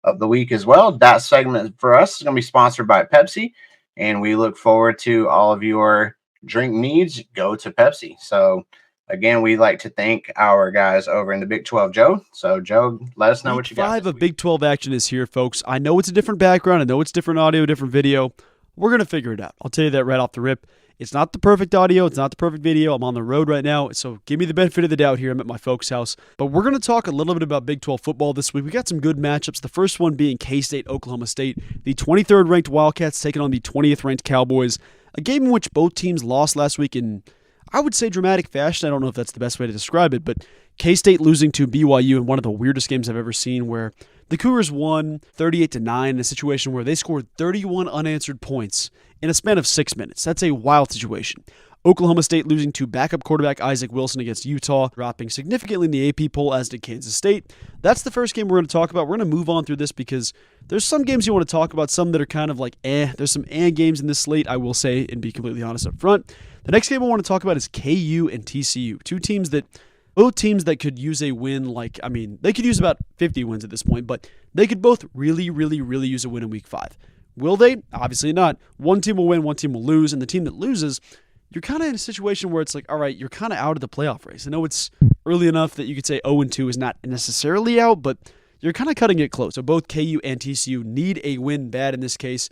of the week as well. That segment for us is going to be sponsored by Pepsi, and we look forward to all of your drink needs. Go to Pepsi. So, again, we'd like to thank our guys over in the Big 12, Joe. So, Joe, let us know what you got. Week 5 of Big 12 action is here, folks. I know it's a different background. I know it's different audio, different video. We're going to figure it out. I'll tell you that right off the rip. It's not the perfect audio. It's not the perfect video. I'm on the road right now, so give me the benefit of the doubt here. I'm at my folks' house. But we're going to talk a little bit about Big 12 football this week. We got some good matchups. The first one being K-State, Oklahoma State. The 23rd ranked Wildcats taking on the 20th ranked Cowboys. A game in which both teams lost last week in, I would say, dramatic fashion. I don't know if that's the best way to describe it, but K-State losing to BYU in one of the weirdest games I've ever seen, where the Cougars won 38-9 in a situation where they scored 31 unanswered points in a span of 6 minutes. That's a wild situation. Oklahoma State losing to backup quarterback Isaac Wilson against Utah, dropping significantly in the AP poll, as did Kansas State. That's the first game we're going to talk about. We're going to move on through this because there's some games you want to talk about, some that are kind of like There's some games in this slate, I will say, and be completely honest up front. The next game I want to talk about is KU and TCU, both teams that could use a win. They could use about 50 wins at this point, but they could both really, really, really use a win in week 5. Will they? Obviously not. One team will win, one team will lose, and the team that loses, you're kind of in a situation where it's like, all right, you're kind of out of the playoff race. I know it's early enough that you could say 0-2 is not necessarily out, but you're kind of cutting it close. So both KU and TCU need a win bad in this case.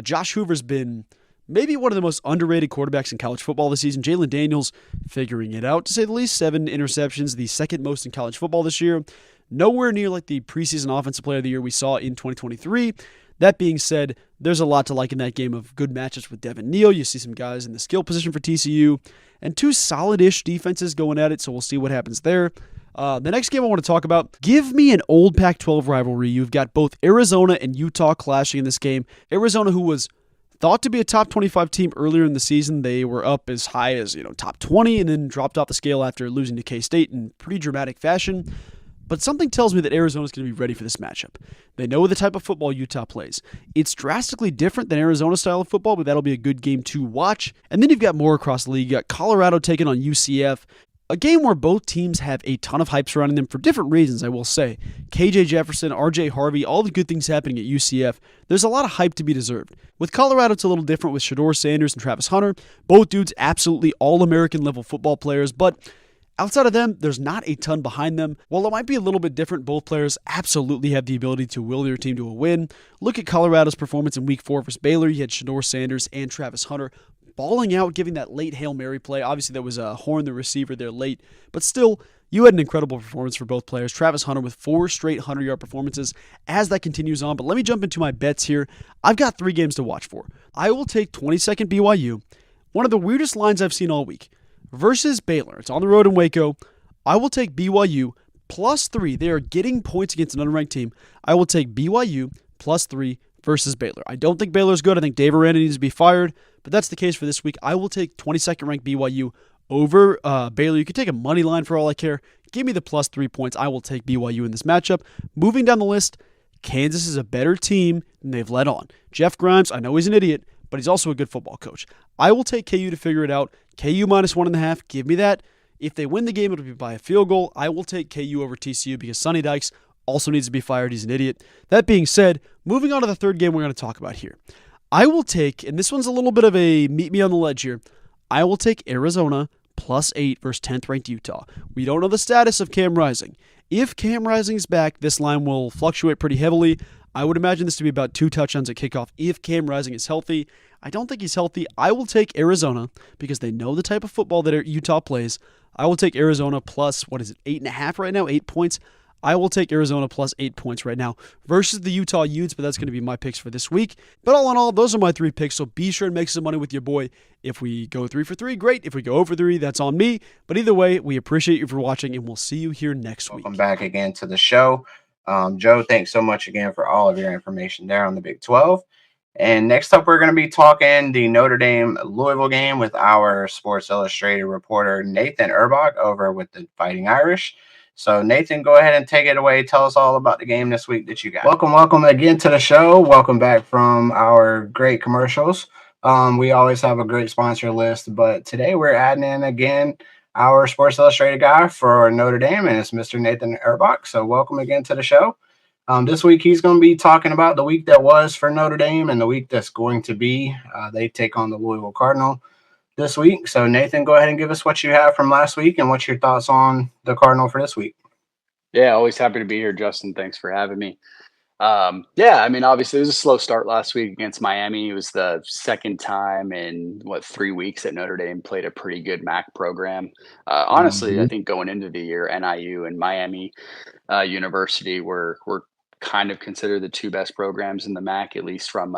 Josh Hoover's been maybe one of the most underrated quarterbacks in college football this season. Jalen Daniels figuring it out, to say the least. 7 interceptions, the second most in college football this year. Nowhere near like the preseason offensive player of the year we saw in 2023. That being said, there's a lot to like in that game of good matchups with Devin Neal. You see some guys in the skill position for TCU, and 2 solid-ish defenses going at it, so we'll see what happens there. The next game I want to talk about, give me an old Pac-12 rivalry. You've got both Arizona and Utah clashing in this game. Arizona, who was thought to be a top 25 team earlier in the season. They were up as high as, top 20 and then dropped off the scale after losing to K-State in pretty dramatic fashion. But something tells me that Arizona's going to be ready for this matchup. They know the type of football Utah plays. It's drastically different than Arizona's style of football, but that'll be a good game to watch. And then you've got more across the league. You got Colorado taking on UCF. A game where both teams have a ton of hype surrounding them for different reasons, I will say. KJ Jefferson, RJ Harvey, all the good things happening at UCF. There's a lot of hype to be deserved. With Colorado, it's a little different with Shedeur Sanders and Travis Hunter. Both dudes absolutely all-American level football players, but outside of them, there's not a ton behind them. While it might be a little bit different, both players absolutely have the ability to will their team to a win. Look at Colorado's performance in Week 4 versus Baylor. You had Shedeur Sanders and Travis Hunter balling out, giving that late Hail Mary play. Obviously, that was Horn, the receiver, there late. But still, you had an incredible performance for both players. Travis Hunter with 4 straight 100-yard performances as that continues on. But let me jump into my bets here. I've got 3 games to watch for. I will take 22nd BYU, one of the weirdest lines I've seen all week, versus Baylor. It's on the road in Waco. I will take BYU +3. They are getting points against an unranked team. I will take BYU +3 versus Baylor. I don't think Baylor's good. I think Dave Aranda needs to be fired, but that's the case for this week. I will take 22nd ranked BYU over Baylor. You could take a money line for all I care. Give me the +3 points. I will take BYU in this matchup. Moving down the list, Kansas is a better team than they've let on. Jeff Grimes, I know he's an idiot, but he's also a good football coach. I will take KU to figure it out. KU -1.5. Give me that. If they win the game, it'll be by a field goal. I will take KU over TCU because Sonny Dykes also needs to be fired. He's an idiot. That being said, moving on to the third game we're going to talk about here. I will take, and this one's a little bit of a meet me on the ledge here, I will take Arizona +8 versus 10th ranked Utah. We don't know the status of Cam Rising. If Cam Rising is back, this line will fluctuate pretty heavily. I would imagine this to be about 2 touchdowns at kickoff if Cam Rising is healthy. I don't think he's healthy. I will take Arizona because they know the type of football that Utah plays. I will take Arizona plus, 8.5 right now? 8 points. I will take Arizona plus 8 points right now versus the Utah Utes, but that's going to be my picks for this week. But all in all, those are my 3 picks, so be sure and make some money with your boy. If we go 3 for 3, great. If we go over 3, that's on me. But either way, we appreciate you for watching, and we'll see you here next week. Welcome back again to the show. Joe, thanks so much again for all of your information there on the Big 12. And next up, we're going to be talking the Notre Dame-Louisville game with our Sports Illustrated reporter, Nathan Erbach, over with the Fighting Irish. So, Nathan, go ahead and take it away. Tell us all about the game this week that you got. Welcome again to the show. Welcome back from our great commercials. We always have a great sponsor list, but today we're adding in again our Sports Illustrated guy for Notre Dame, and it's Mr. Nathan Erbach. So, welcome again to the show. This week, he's going to be talking about the week that was for Notre Dame and the week that's going to be. They take on the Louisville Cardinal this week. So, Nathan, go ahead and give us what you have from last week and what's your thoughts on the Cardinal for this week. Yeah, always happy to be here, Justin. Thanks for having me. Obviously, it was a slow start last week against Miami. It was the second time in, 3 weeks that Notre Dame played a pretty good MAC program. Honestly, I think going into the year, NIU and Miami University were kind of considered the 2 best programs in the MAC, at least from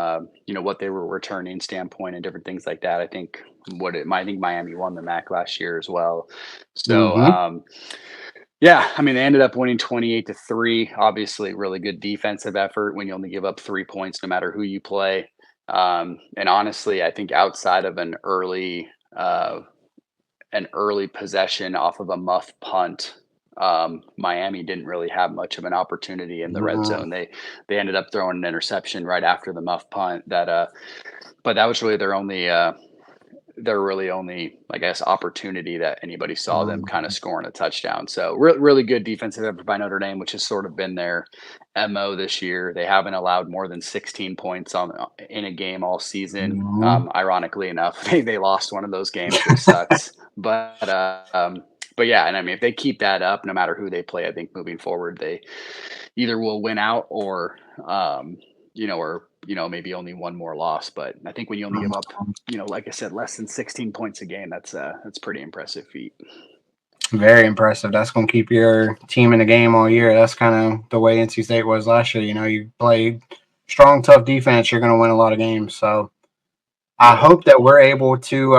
what they were returning standpoint and different things like that. I think Miami won the MAC last year as well. So they ended up winning 28-3. Obviously, really good defensive effort when you only give up 3 points, no matter who you play. And honestly, I think outside of an early possession off of a muff punt, Miami didn't really have much of an opportunity in the red zone. They ended up throwing an interception right after the muff punt. But that was really their only, I guess, opportunity that anybody saw them kind of scoring a touchdown. So really good defensive effort by Notre Dame, which has sort of been their MO this year. They haven't allowed more than 16 points in a game all season. Ironically enough, they lost one of those games, which sucks. But yeah, and if they keep that up, no matter who they play, I think moving forward, they either will win out or maybe only one more loss. But I think when you only give up, like I said, less than 16 points a game, that's pretty impressive feat. Very impressive. That's going to keep your team in the game all year. That's kind of the way NC State was last year. You play strong, tough defense, you're going to win a lot of games. So I hope that we're able to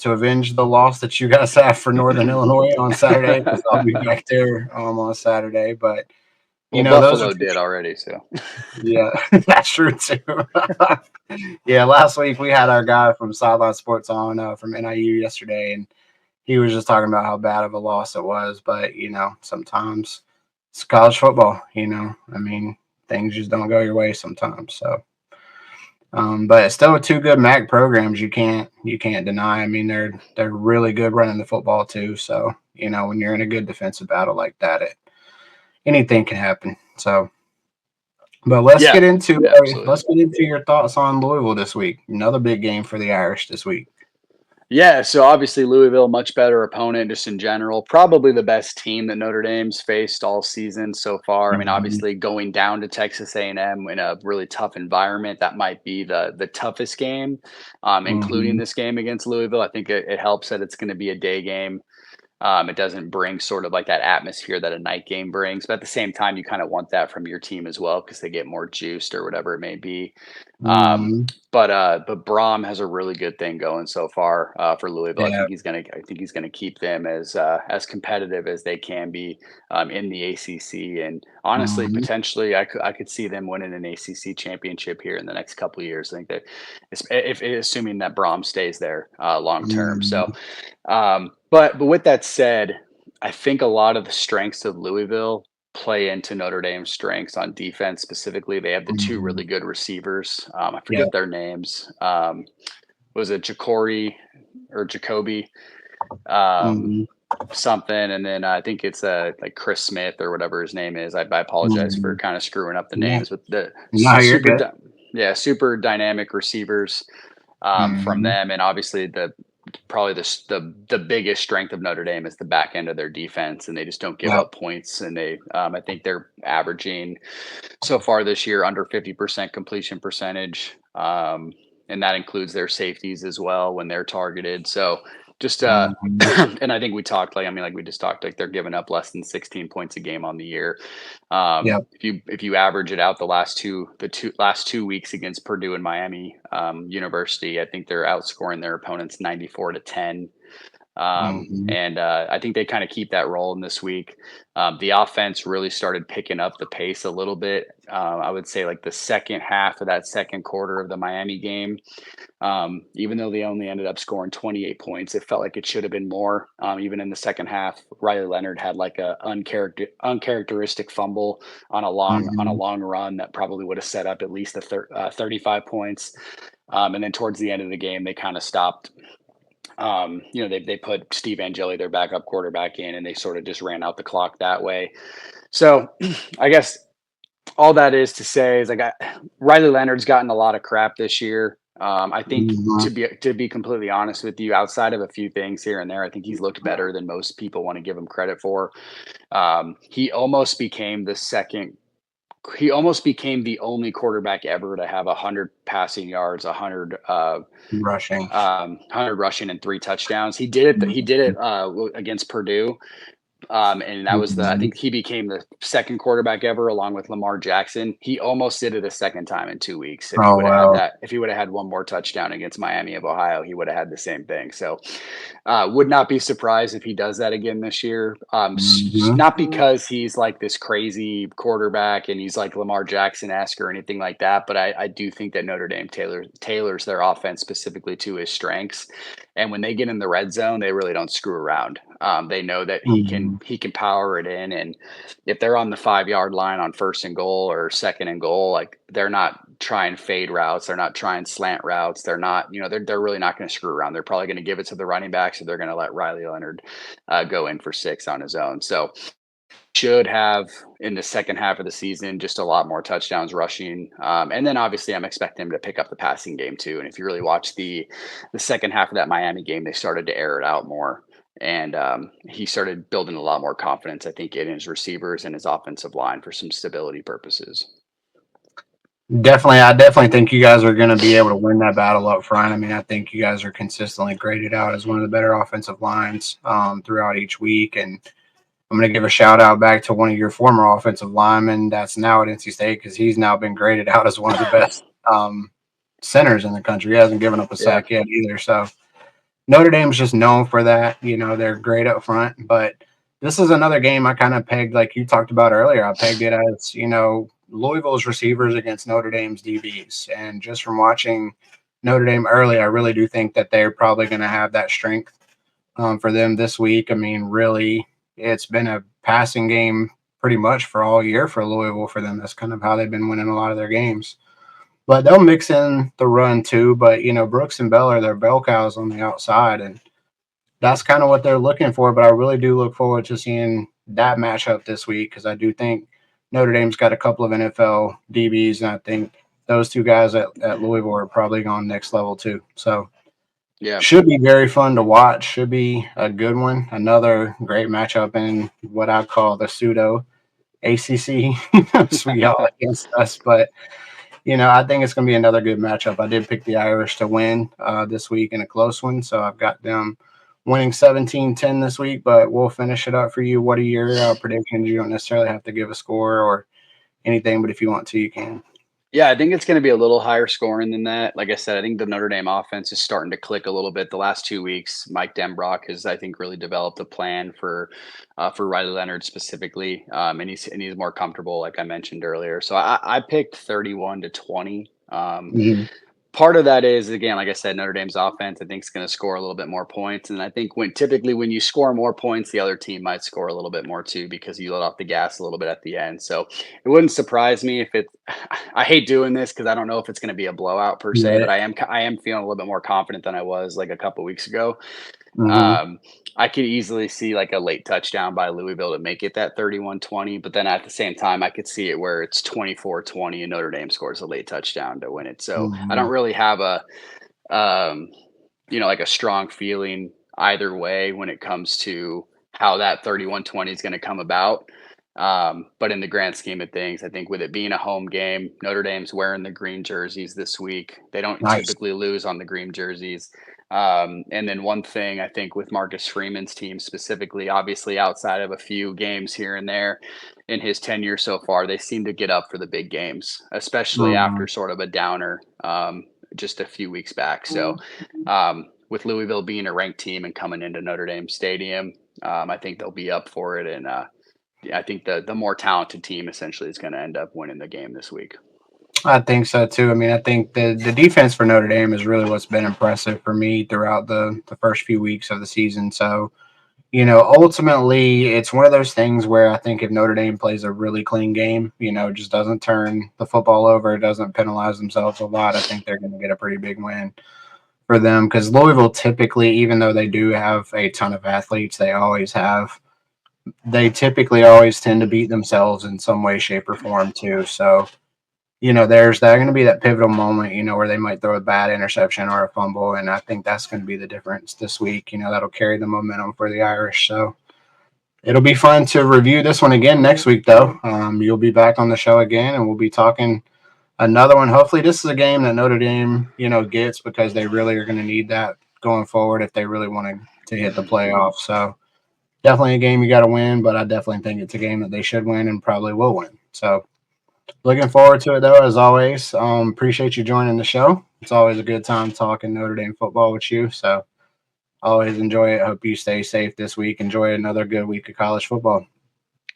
avenge the loss that you guys have for Northern Illinois on Saturday, because I'll be back there on Saturday. But Buffalo did already, so yeah, that's true too. Yeah, last week we had our guy from Sideline Sports on from NIU yesterday, and he was just talking about how bad of a loss it was. But sometimes it's college football. Things just don't go your way sometimes. So. But it's still 2 good MAC programs. You can't deny. They're really good running the football too. So when you're in a good defensive battle like that, anything can happen. So, but let's get into your thoughts on Louisville this week. Another big game for the Irish this week. Yeah, so obviously Louisville, much better opponent just in general. Probably the best team that Notre Dame's faced all season so far. Obviously going down to Texas A&M in a really tough environment, that might be the toughest game, including this game against Louisville. I think it helps that it's going to be a day game. It doesn't bring sort of like that atmosphere that a night game brings, but at the same time, you kind of want that from your team as well because they get more juiced or whatever it may be. But Braum has a really good thing going so far for Louisville. Yeah. I think he's gonna keep them as competitive as they can be in the ACC, and honestly, potentially, I could see them winning an ACC championship here in the next couple of years. I think that if assuming that Braum stays there long term. So, but with that said, I think a lot of the strengths of Louisville play into Notre Dame's strengths on defense. Specifically, they have the 2 really good receivers. I forget their names. Was it Jacory or Jacoby? Something, and then I think it's like Chris Smith or whatever his name is. I apologize for kind of screwing up the names, but super dynamic receivers from them, and obviously the probably the biggest strength of Notre Dame is the back end of their defense, and they just don't give Yep. up points. And I think they're averaging so far this year under 50% completion percentage, and that includes their safeties as well when they're targeted. So just Mhm. and I think we talked like we just talked like they're giving up less than 16 points a game on the year. Yep. If you average it out the last 2 weeks against Purdue and Miami University, I think they're outscoring their opponents 94-10. Mhm. And I think they kind of keep that rolling this week. The offense really started picking up the pace a little bit. I would say like the second half of that second quarter of the Miami game, even though they only ended up scoring 28 points, it felt like it should have been more. Even in the second half, Riley Leonard had like a uncharacteristic fumble on a Mhm. long run that probably would have set up at least 35 points. And then towards the end of the game, they kind of stopped. They put Steve Angeli, their backup quarterback, in, and they sort of just ran out the clock that way. So I guess all that is to say is Riley Leonard's gotten a lot of crap this year. I think Mhm. to be completely honest with you, outside of a few things here and there, I think he's looked better than most people want to give him credit for. He almost became the only quarterback ever to have 100 passing yards, Rushing. 100 rushing and 3 touchdowns. He did it. He did it against Purdue. And that was I Mhm. think he became the second quarterback ever, along with Lamar Jackson. He almost did it a second time in 2 weeks. If he Oh would have had wow. that, if he would have had one more touchdown against Miami of Ohio, he would have had the same thing. So, would not be surprised if he does that again this year. Mhm. Not because he's like this crazy quarterback and he's like Lamar Jackson-esque or anything like that, but I do think that Notre Dame tailors their offense specifically to his strengths. And when they get in the red zone, they really don't screw around. They know that Mhm. he can power it in, and if they're on the 5 yard line on first and goal or second and goal, like they're not trying fade routes, they're not trying slant routes, they're not, they're really not going to screw around. They're probably going to give it to the running backs, or they're going to let Riley Leonard go in for 6 on his own. So should have in the second half of the season just a lot more touchdowns rushing, and then obviously I'm expecting him to pick up the passing game too. And if you really watch the second half of that Miami game, they started to air it out more, and he started building a lot more confidence, I think, in his receivers and his offensive line for some stability purposes. Definitely, I definitely think you guys are going to be able to win that battle up front. I mean, I think you guys are consistently graded out as one of the better offensive lines throughout each week. And I'm going to give a shout out back to one of your former offensive linemen that's now at NC State, because he's now been graded out as one of the best centers in the country. He hasn't given up a Yeah. sack yet either. So Notre Dame's just known for that. They're great up front, but this is another game I kind of pegged, like you talked about earlier. I pegged it as, Louisville's receivers against Notre Dame's DBs. And just from watching Notre Dame early, I really do think that they're probably going to have that strength for them this week. I mean, really, it's been a passing game pretty much for all year for Louisville for them. That's kind of how they've been winning a lot of their games. But they'll mix in the run too. But Brooks and Bell are their bell cows on the outside, and that's kind of what they're looking for. But I really do look forward to seeing that matchup this week, because I do think Notre Dame's got a couple of NFL DBs, and I think those two guys at Louisville are probably going next level too. So Yeah. should be very fun to watch. Should be a good one. Another great matchup in what I call the pseudo ACC. We all against us, but I think it's going to be another good matchup. I did pick the Irish to win this week in a close one, so I've got them winning 17-10 this week, but we'll finish it up for you. What are your predictions? You don't necessarily have to give a score or anything, but if you want to, you can. Yeah, I think it's going to be a little higher scoring than that. Like I said, I think the Notre Dame offense is starting to click a little bit. The last 2 weeks, Mike Denbrock has, I think, really developed a plan for Riley Leonard specifically, and he's more comfortable, like I mentioned earlier. So I picked 31-20. Mhm. Part of that is, again, like I said, Notre Dame's offense, I think, is going to score a little bit more points. And I think typically when you score more points, the other team might score a little bit more too, because you let off the gas a little bit at the end. So it wouldn't surprise me if I hate doing this because I don't know if it's going to be a blowout per se, Right. but I am feeling a little bit more confident than I was like a couple weeks ago. Mhm. I could easily see like a late touchdown by Louisville to make it that 31-20, but then at the same time, I could see it where it's 24-20 and Notre Dame scores a late touchdown to win it. So I don't Mhm. really have um, like a strong feeling either way when it comes to how that 31-20 is going to come about. But in the grand scheme of things, I think with it being a home game, Notre Dame's wearing the green jerseys this week. They don't Nice. typically lose on the green jerseys. And then one thing I think with Marcus Freeman's team specifically, obviously outside of a few games here and there in his tenure so far, they seem to get up for the big games, especially after sort of a downer just a few weeks back. So with Louisville being a ranked team and coming into Notre Dame Stadium, I think they'll be up for it. And I think the more talented team essentially is going to end up winning the game this week. I think so too. I mean, I think the defense for Notre Dame is really what's been impressive for me throughout the first few weeks of the season. So, ultimately, it's one of those things where I think if Notre Dame plays a really clean game, just doesn't turn the football over, doesn't penalize themselves a lot, I think they're going to get a pretty big win for them. Because Louisville typically, even though they do have a ton of athletes, they typically always tend to beat themselves in some way, shape, or form too. So, there's going to be that pivotal moment, where they might throw a bad interception or a fumble. And I think that's going to be the difference this week. That'll carry the momentum for the Irish. So it'll be fun to review this one again next week, though. You'll be back on the show again, and we'll be talking another one. Hopefully this is a game that Notre Dame, gets, because they really are going to need that going forward if they really want to hit the playoffs. So definitely a game you got to win, but I definitely think it's a game that they should win and probably will win. So looking forward to it, though, as always. Appreciate you joining the show. It's always a good time talking Notre Dame football with you. So always enjoy it. Hope you stay safe this week. Enjoy another good week of college football.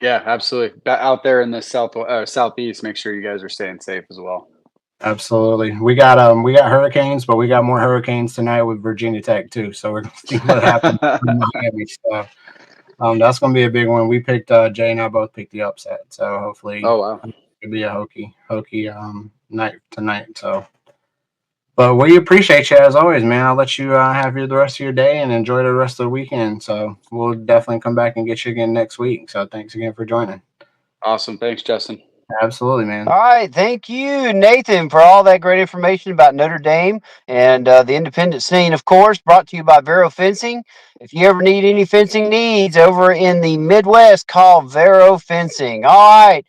Yeah, absolutely. Out there in the southeast, make sure you guys are staying safe as well. Absolutely. We got hurricanes, but we got more hurricanes tonight with Virginia Tech too. So we're gonna see what happens in Miami. So that's gonna be a big one. We picked Jay and I both picked the upset. So hopefully it'll be a hokey night tonight. So but we appreciate you as always, man. I'll let you have the rest of your day and enjoy the rest of the weekend. So we'll definitely come back and get you again next week. So thanks again for joining. Awesome. Thanks, Justin. Absolutely, man. All right. Thank you, Nathan, for all that great information about Notre Dame and the independent scene, of course, brought to you by Vero Fencing. If you ever need any fencing needs over in the Midwest, call Vero Fencing. All right.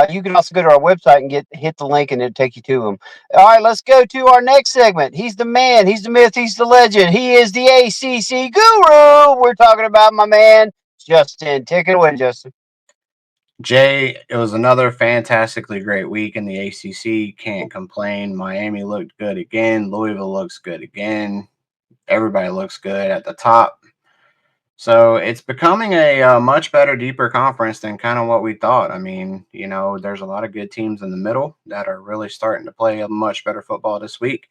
You can also go to our website and hit the link, and it'll take you to them. All right, let's go to our next segment. He's the man, he's the myth, he's the legend. He is the ACC guru. We're talking about my man, Justin. Take it away, Justin. Jay, it was another fantastically great week in the ACC. Can't complain. Miami looked good again. Louisville looks good again. Everybody looks good at the top. So it's becoming a much better, deeper conference than kind of what we thought. I mean, there's a lot of good teams in the middle that are really starting to play a much better football this week.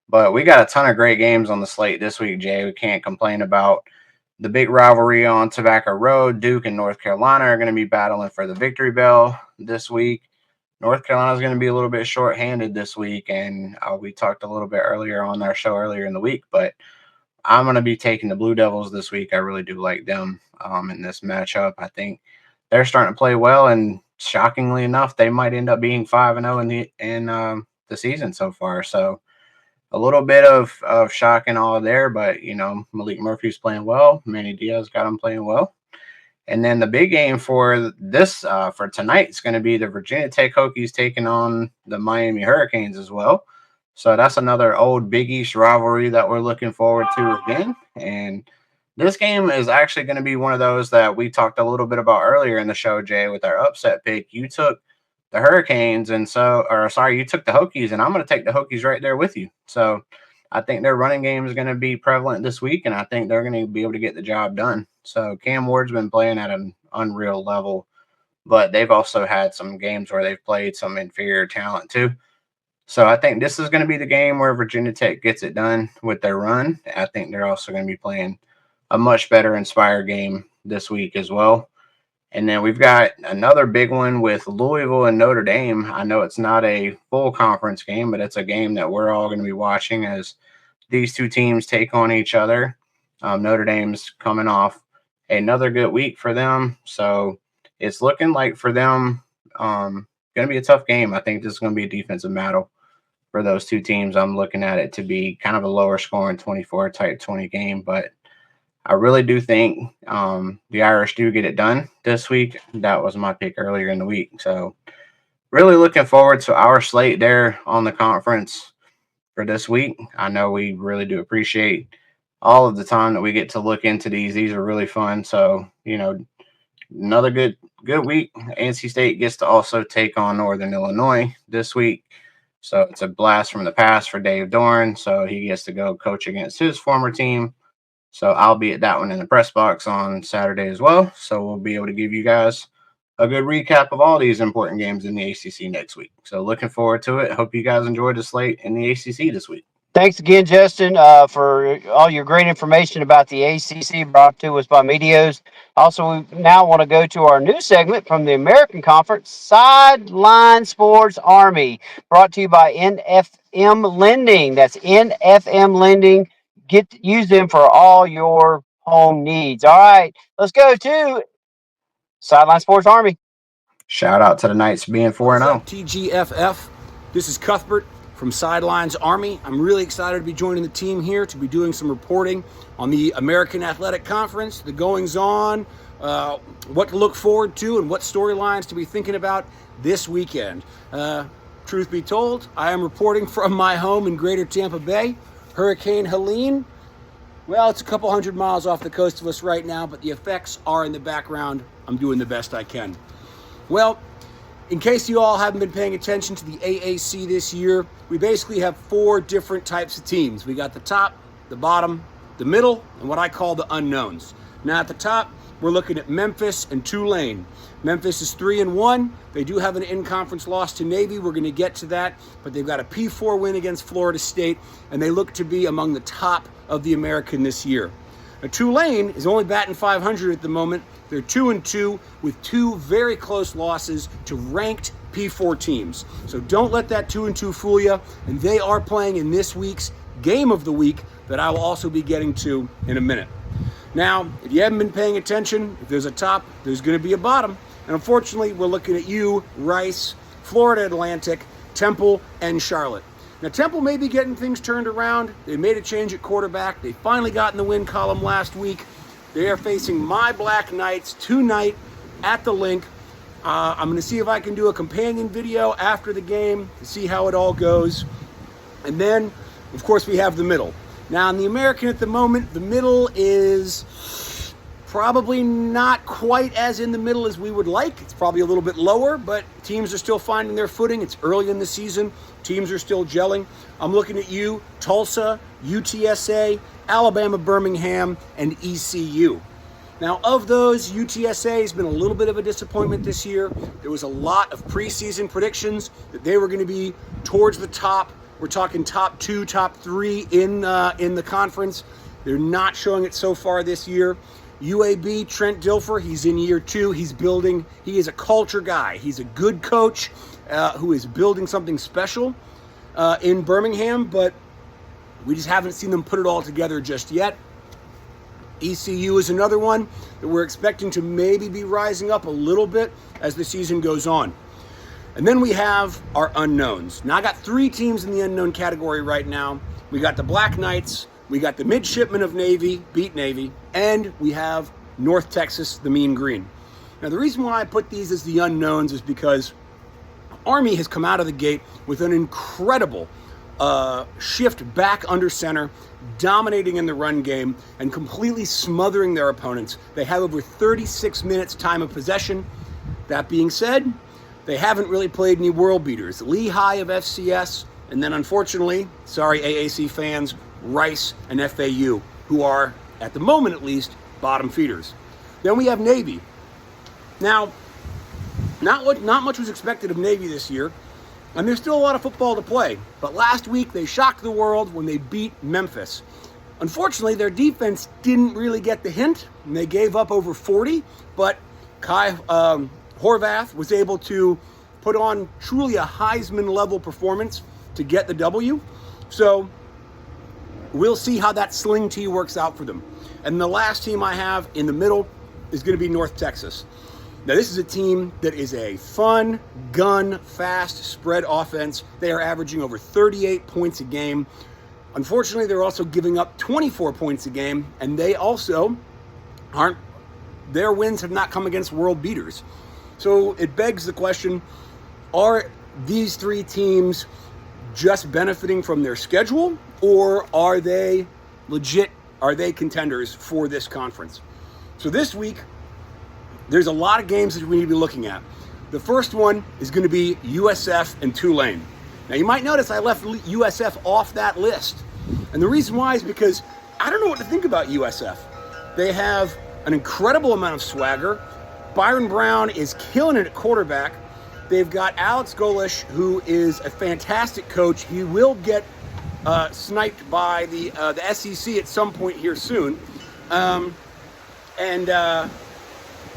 But we got a ton of great games on the slate this week, Jay. We can't complain about the big rivalry on Tobacco Road. Duke and North Carolina are going to be battling for the victory bell this week. North Carolina is going to be a little bit shorthanded this week, and we talked a little bit earlier on our show earlier in the week, but I'm going to be taking the Blue Devils this week. I really do like them in this matchup. I think they're starting to play well, and shockingly enough, they might end up being 5-0 in the season so far. So a little bit of shock and all there, but, Malik Murphy's playing well. Manny Diaz got him playing well. And then the big game for for tonight is going to be the Virginia Tech Hokies taking on the Miami Hurricanes as well. So that's another old Big East rivalry that we're looking forward to again. And this game is actually going to be one of those that we talked a little bit about earlier in the show, Jay, with our upset pick. You took the Hurricanes, you took the Hokies, and I'm going to take the Hokies right there with you. So I think their running game is going to be prevalent this week, and I think they're going to be able to get the job done. So Cam Ward's been playing at an unreal level, but they've also had some games where they've played some inferior talent too. So I think this is going to be the game where Virginia Tech gets it done with their run. I think they're also going to be playing a much better inspired game this week as well. And then we've got another big one with Louisville and Notre Dame. I know it's not a full conference game, but it's a game that we're all going to be watching as these two teams take on each other. Notre Dame's coming off another good week for them. So it's looking like for them, going to be a tough game. I think this is going to be a defensive battle for those two teams. I'm looking at it to be kind of a lower scoring 24 type 20 game, but I really do think the Irish do get it done this week. That was my pick earlier in the week. So really looking forward to our slate there on the conference for this week. I know we really do appreciate all of the time that we get to look into these. These are really fun. So, another good week. NC State gets to also take on Northern Illinois this week. So it's a blast from the past for Dave Doran. So he gets to go coach against his former team. So I'll be at that one in the press box on Saturday as well. So we'll be able to give you guys a good recap of all these important games in the ACC next week. So looking forward to it. Hope you guys enjoyed the slate in the ACC this week. Thanks again, Justin, for all your great information about the ACC brought to us by Medios. Also, we now want to go to our new segment from the American Conference, Sideline Sports Army, brought to you by NFM Lending. That's NFM Lending. Use them for all your home needs. All right, let's go to Sideline Sports Army. Shout out to the Knights being 4-0. TGFF. This is Cuthbert from Sidelines Army. I'm really excited to be joining the team here to be doing some reporting on the American Athletic Conference, the goings-on, what to look forward to, and what storylines to be thinking about this weekend. Truth be told, I am reporting from my home in Greater Tampa Bay. Hurricane Helene, well, it's a couple hundred miles off the coast of us right now, but the effects are in the background. I'm doing the best I can. Well, in case you all haven't been paying attention to the AAC this year, we basically have 4 different types of teams. We got the top, the bottom, the middle, and what I call the unknowns. Now at the top, we're looking at Memphis and Tulane. Memphis is 3-1. They do have an in-conference loss to Navy. We're going to get to that, but they've got a P4 win against Florida State, and they look to be among the top of the American this year. Now, Tulane is only batting 500 at the moment. They're 2-2 with 2 very close losses to ranked P4 teams. So don't let that 2-2 fool you. And they are playing in this week's game of the week that I will also be getting to in a minute. Now, if you haven't been paying attention, if there's a top, there's going to be a bottom. And unfortunately, we're looking at you, Rice, Florida Atlantic, Temple, and Charlotte. Now, Temple may be getting things turned around. They made a change at quarterback. They finally got in the win column last week. They are facing my Black Knights tonight at the link. I'm going to see if I can do a companion video after the game to see how it all goes. And then, of course, we have the middle. Now, in the American at the moment, the middle is probably not quite as in the middle as we would like. It's probably a little bit lower, but teams are still finding their footing. It's early in the season. Teams are still gelling. I'm looking at you, Tulsa, UTSA, Alabama, Birmingham, and ECU. Now, of those, UTSA has been a little bit of a disappointment this year. There was a lot of preseason predictions that they were going to be towards the top. We're talking top 2, top 3 in the conference. They're not showing it so far this year. UAB, Trent Dilfer, he's in year 2. He's building. He is a culture guy. He's a good coach who is building something special in Birmingham, but we just haven't seen them put it all together just yet. ECU is another one that we're expecting to maybe be rising up a little bit as the season goes on. And then we have our unknowns. Now, I got 3 teams in the unknown category right now. We got the Black Knights, we got the Midshipmen of Navy, beat Navy, and we have North Texas, the Mean Green. Now, the reason why I put these as the unknowns is because Army has come out of the gate with an incredible shift back under center, dominating in the run game, and completely smothering their opponents. They have over 36 minutes time of possession. That being said, they haven't really played any world beaters. Lehigh of FCS, and then unfortunately, sorry AAC fans, Rice and FAU, who are, at the moment at least, bottom feeders. Then we have Navy. Now, not much was expected of Navy this year, and there's still a lot of football to play. But last week, they shocked the world when they beat Memphis. Unfortunately, their defense didn't really get the hint, and they gave up over 40, but Kai Horvath was able to put on truly a Heisman-level performance to get the W. So we'll see how that sling tee works out for them. And the last team I have in the middle is going to be North Texas. Now, this is a team that is a fun, gun, fast spread offense. They are averaging over 38 points a game. Unfortunately, they're also giving up 24 points a game, and they also their wins have not come against world beaters. So it begs the question, are these three teams just benefiting from their schedule, or are they legit? Are they contenders for this conference? So this week, there's a lot of games that we need to be looking at. The first one is going to be USF and Tulane. Now, you might notice I left USF off that list. And the reason why is because I don't know what to think about USF. They have an incredible amount of swagger. Byron Brown is killing it at quarterback. They've got Alex Golish, who is a fantastic coach. He will get sniped by the SEC at some point here soon.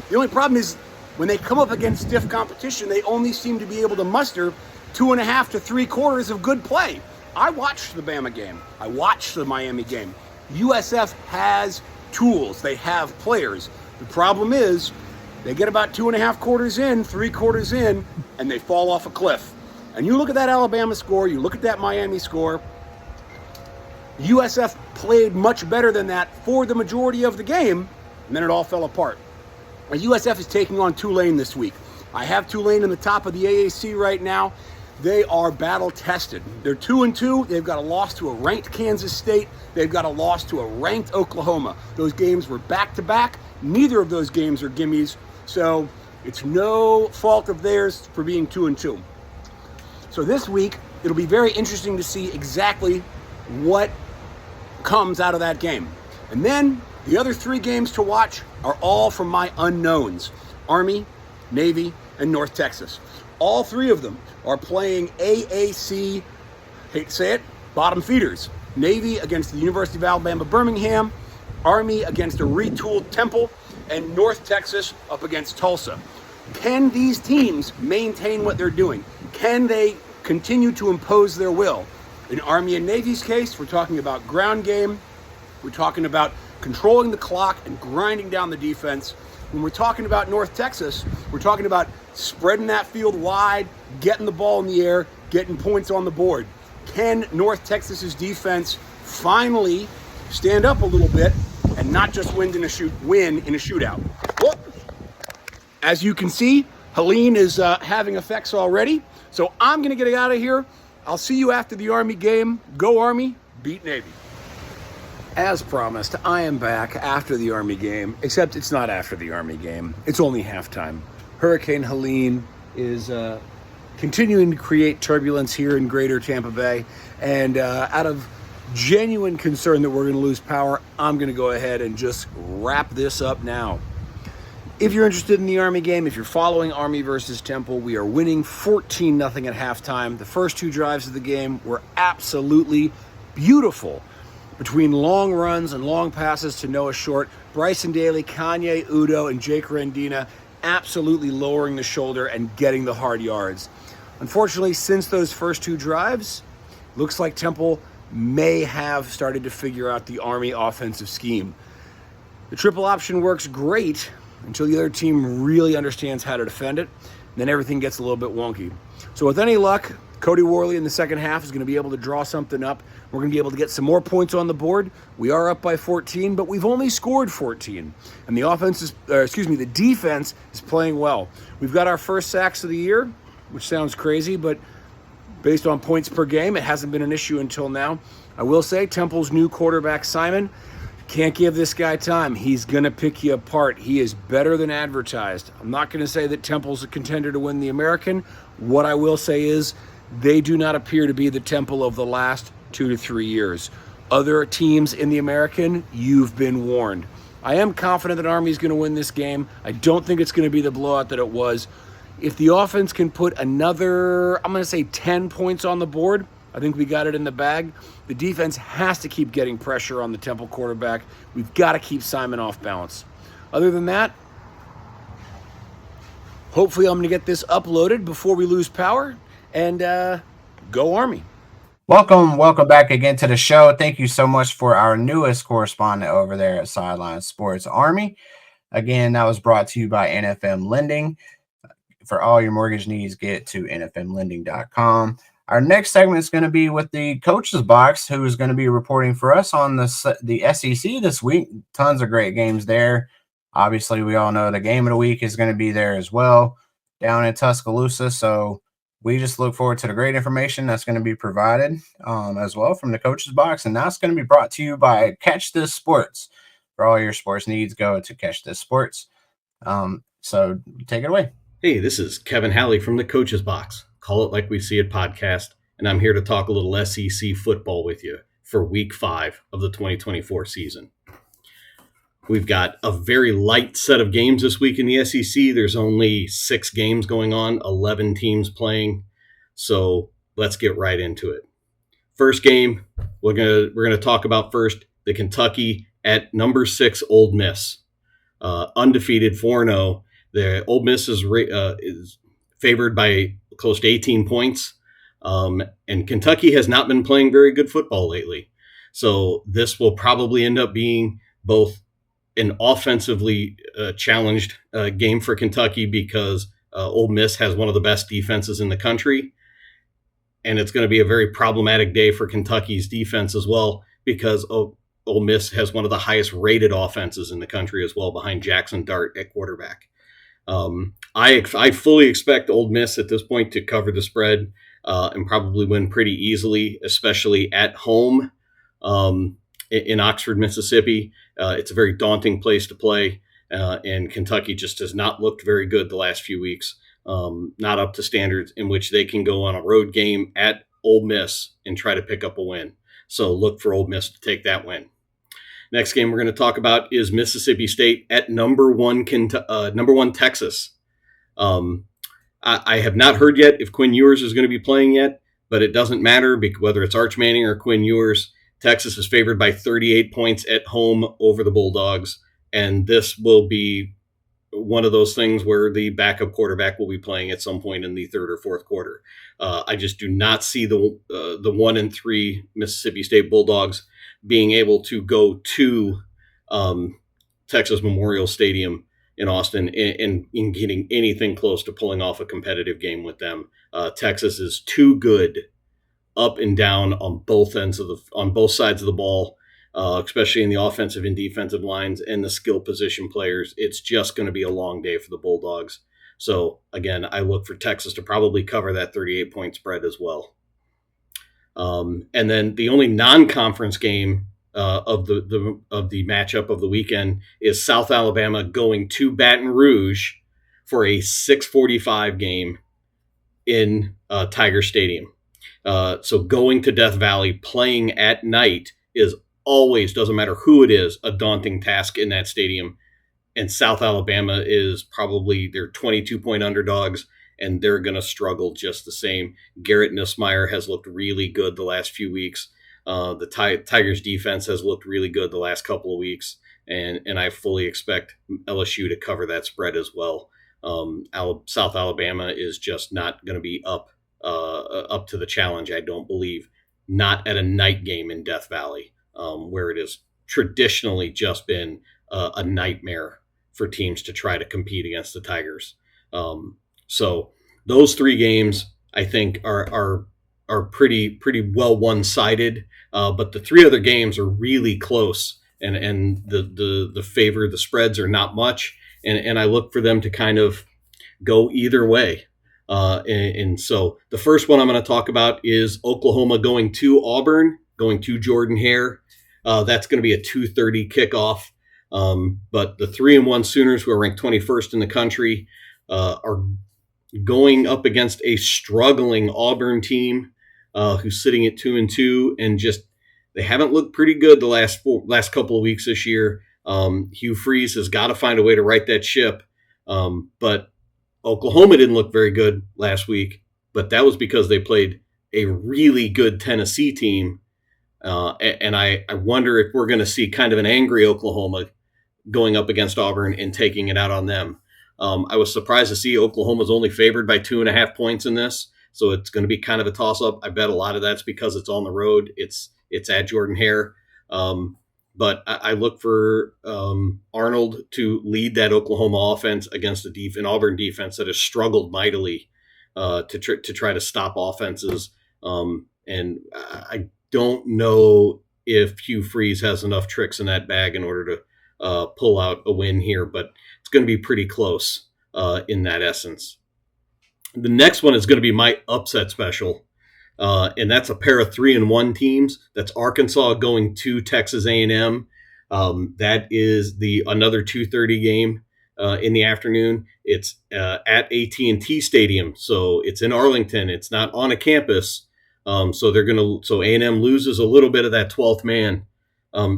The only problem is when they come up against stiff competition, they only seem to be able to muster 2.5 to 3 quarters of good play. I watched the Bama game. I watched the Miami game. USF has tools. They have players. The problem is they get about 2.5 quarters in, 3 quarters in, and they fall off a cliff. And you look at that Alabama score, you look at that Miami score, USF played much better than that for the majority of the game, and then it all fell apart. Now, USF is taking on Tulane this week. I have Tulane in the top of the AAC right now. They are battle tested. They're 2-2. They've got a loss to a ranked Kansas State. They've got a loss to a ranked Oklahoma. Those games were back-to-back. Neither of those games are gimmies. So it's no fault of theirs for being 2-2. So this week, it'll be very interesting to see exactly what comes out of that game. And then the other 3 games to watch are all from my unknowns: Army, Navy, and North Texas. All 3 of them are playing AAC, hate to say it, bottom feeders. Navy against the University of Alabama, Birmingham, Army against a retooled Temple, and North Texas up against Tulsa. Can these teams maintain what they're doing? Can they continue to impose their will? In Army and Navy's case, we're talking about ground game. We're talking about controlling the clock and grinding down the defense. When we're talking about North Texas, we're talking about spreading that field wide, getting the ball in the air, getting points on the board. Can North Texas's defense finally stand up a little bit and not just win in a shootout? Well, as you can see, Helene is having effects already. So I'm going to get out of here. I'll see you after the Army game. Go Army, beat Navy. As promised, I am back after the Army game, except it's not after the Army game. It's only halftime. Hurricane Helene is continuing to create turbulence here in greater Tampa Bay. And out of genuine concern that we're going to lose power, I'm going to go ahead and just wrap this up now. If you're interested in the Army game, if you're following Army versus Temple, we are winning 14-0 at halftime. The first 2 drives of the game were absolutely beautiful. Between long runs and long passes to Noah Short, Bryson Daly, Kanye Udo, and Jake Rendina absolutely lowering the shoulder and getting the hard yards. Unfortunately, since those first 2 drives, looks like Temple may have started to figure out the Army offensive scheme. The triple option works great until the other team really understands how to defend it. Then everything gets a little bit wonky. So with any luck, Cody Worley in the second half is going to be able to draw something up. We're going to be able to get some more points on the board. We are up by 14, but we've only scored 14. And the defense is playing well. We've got our first sacks of the year, which sounds crazy, but based on points per game, it hasn't been an issue until now. I will say Temple's new quarterback, Simon, can't give this guy time. He's going to pick you apart. He is better than advertised. I'm not going to say that Temple's a contender to win the American. What I will say is they do not appear to be the Temple of the last 2 to 3 years. Other teams in the American, you've been warned. I am confident that Army's going to win this game. I don't think it's going to be the blowout that it was. If the offense can put another, I'm going to say 10 points on the board, I think we got it in the bag. The defense has to keep getting pressure on the Temple quarterback. We've got to keep Simon off balance. Other than that, hopefully I'm going to get this uploaded before we lose power. And go Army. Welcome back again to the show. Thank you so much for our newest correspondent over there at Sideline Sports, Army. Again, that was brought to you by NFM Lending. For all your mortgage needs, get to nfmlending.com. Our next segment is going to be with the Coach's Box, who is going to be reporting for us on the SEC this week. Tons of great games there. Obviously, we all know the game of the week is going to be there as well down in Tuscaloosa. So we just look forward to the great information that's going to be provided as well from the Coach's Box. And that's going to be brought to you by Catch This Sports. For all your sports needs, go to Catch This Sports. So take it away. Hey, this is Kevin Halley from the Coach's Box. Call It Like We See It podcast, and I'm here to talk a little SEC football with you for Week 5 of the 2024 season. We've got a very light set of games this week in the SEC. There's only 6 games going on, 11 teams playing, so let's get right into it. First game, we're gonna talk about first the Kentucky at number 6 Ole Miss, undefeated 4-0. The Ole Miss is favored by close to 18 points, and Kentucky has not been playing very good football lately. So this will probably end up being both an offensively challenged game for Kentucky because Ole Miss has one of the best defenses in the country, and it's going to be a very problematic day for Kentucky's defense as well because Ole Miss has one of the highest rated offenses in the country as well, behind Jackson Dart at quarterback. I fully expect Ole Miss at this point to cover the spread and probably win pretty easily, especially at home in Oxford, Mississippi. It's a very daunting place to play, and Kentucky just has not looked very good the last few weeks, not up to standards in which they can go on a road game at Ole Miss and try to pick up a win. So look for Ole Miss to take that win. Next game we're going to talk about is Mississippi State at number one Texas. I have not heard yet if Quinn Ewers is going to be playing yet, but it doesn't matter whether it's Arch Manning or Quinn Ewers. Texas is favored by 38 points at home over the Bulldogs, and this will be one of those things where the backup quarterback will be playing at some point in the third or fourth quarter. I just do not see the 1-3 Mississippi State Bulldogs being able to go to Texas Memorial Stadium in Austin and getting anything close to pulling off a competitive game with them. Texas is too good up and down on both sides of the ball, especially in the offensive and defensive lines and the skill position players. It's just going to be a long day for the Bulldogs. So again, I look for Texas to probably cover that 38-point spread as well. And then the only non-conference game of the matchup of the weekend is South Alabama going to Baton Rouge for a 6:45 game in Tiger Stadium. So going to Death Valley, playing at night is always, doesn't matter who it is, a daunting task in that stadium. And South Alabama is probably, they're 22-point underdogs, and they're going to struggle just the same. Garrett Nussmeier has looked really good the last few weeks. The Tigers defense has looked really good the last couple of weeks, and I fully expect LSU to cover that spread as well. South Alabama is just not going to be up to the challenge, I don't believe. Not at a night game in Death Valley, where it has traditionally just been a nightmare for teams to try to compete against the Tigers. So those 3 games, I think, are pretty well one-sided, but the 3 other games are really close, and the spreads are not much, and I look for them to kind of go either way. And so the first one I'm going to talk about is Oklahoma going to Auburn, going to Jordan Hare. That's going to be a 2:30 kickoff. But the 3-1 Sooners, who are ranked 21st in the country, are going up against a struggling Auburn team who's sitting at 2-2, and just they haven't looked pretty good the last couple of weeks this year. Hugh Freeze has got to find a way to right that ship. But Oklahoma didn't look very good last week, but that was because they played a really good Tennessee team. And I wonder if we're going to see kind of an angry Oklahoma going up against Auburn and taking it out on them. I was surprised to see Oklahoma's only favored by 2.5 points in this, so it's going to be kind of a toss-up. I bet a lot of that's because it's on the road. It's at Jordan Hare. but I look for Arnold to lead that Oklahoma offense against an Auburn defense that has struggled mightily to try to stop offenses. And I don't know if Hugh Freeze has enough tricks in that bag in order to pull out a win here, but it's going to be pretty close in that essence. The next one is going to be my upset special. And that's a pair of 3-1 teams. That's Arkansas going to Texas A&M. That is another 2:30 game in the afternoon. It's at AT&T Stadium, so it's in Arlington. It's not on a campus, so A&M loses a little bit of that 12th man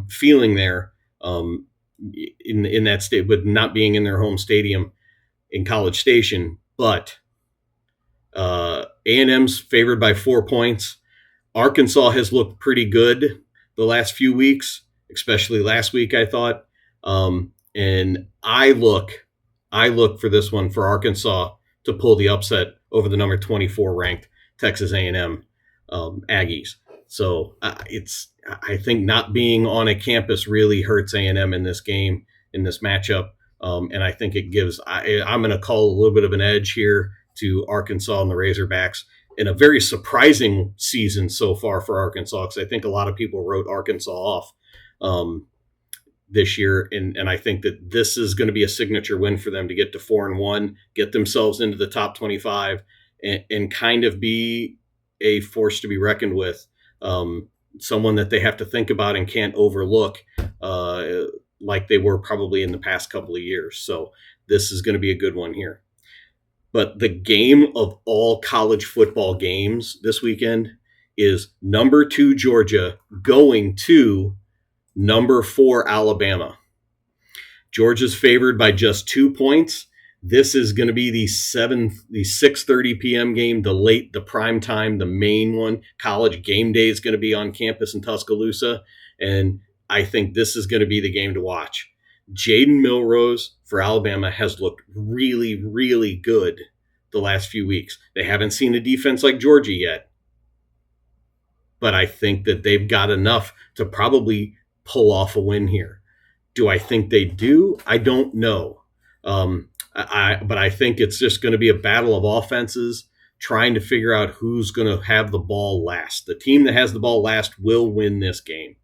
feeling there in that state, with not being in their home stadium in College Station, but. A&M's favored by 4 points. Arkansas has looked pretty good the last few weeks, especially last week, I thought. And I look for this one for Arkansas to pull the upset over the number 24 ranked Texas A&M Aggies. So I think not being on a campus really hurts A&M in this game, in this matchup. And I think it gives, I'm going to call a little bit of an edge here to Arkansas and the Razorbacks in a very surprising season so far for Arkansas, because I think a lot of people wrote Arkansas off this year. And I think that this is going to be a signature win for them to get to 4-1, get themselves into the top 25 and kind of be a force to be reckoned with. Someone that they have to think about and can't overlook like they were probably in the past couple of years. So this is going to be a good one here. But the game of all college football games this weekend is number 2 Georgia going to number 4 Alabama. Georgia's favored by just 2 points. This is going to be the 6:30 p.m. game, the prime time, the main one. College game day is going to be on campus in Tuscaloosa, and I think this is going to be the game to watch. Jaden Milrose for Alabama has looked really, really good the last few weeks. They haven't seen a defense like Georgia yet, but I think that they've got enough to probably pull off a win here. Do I think they do? I don't know. But I think it's just going to be a battle of offenses trying to figure out who's going to have the ball last. The team that has the ball last will win this game.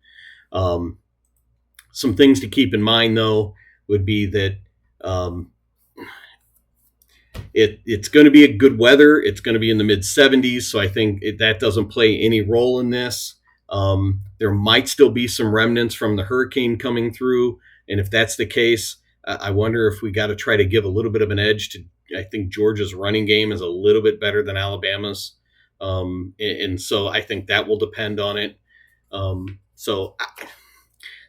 Some things to keep in mind, though, would be that it's going to be a good weather. It's going to be in the mid-70s, so I think that doesn't play any role in this. There might still be some remnants from the hurricane coming through, and if that's the case, I wonder if we got to try to give a little bit of an edge to. I think Georgia's running game is a little bit better than Alabama's, and so I think that will depend on it.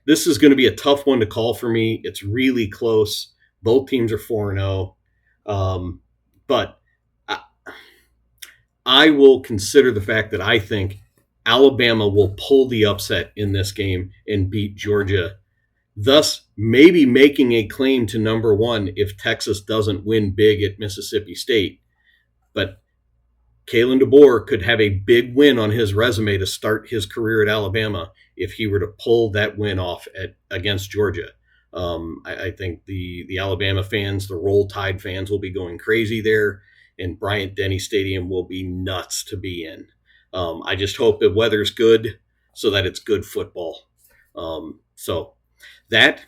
This is going to be a tough one to call for me. It's really close. Both teams are 4-0. But I will consider the fact that I think Alabama will pull the upset in this game and beat Georgia, thus maybe making a claim to number 1 if Texas doesn't win big at Mississippi State. But Kalen DeBoer could have a big win on his resume to start his career at Alabama if he were to pull that win off against Georgia. I think the Alabama fans, the Roll Tide fans, will be going crazy there, and Bryant-Denny Stadium will be nuts to be in. I just hope the weather's good so that it's good football. So that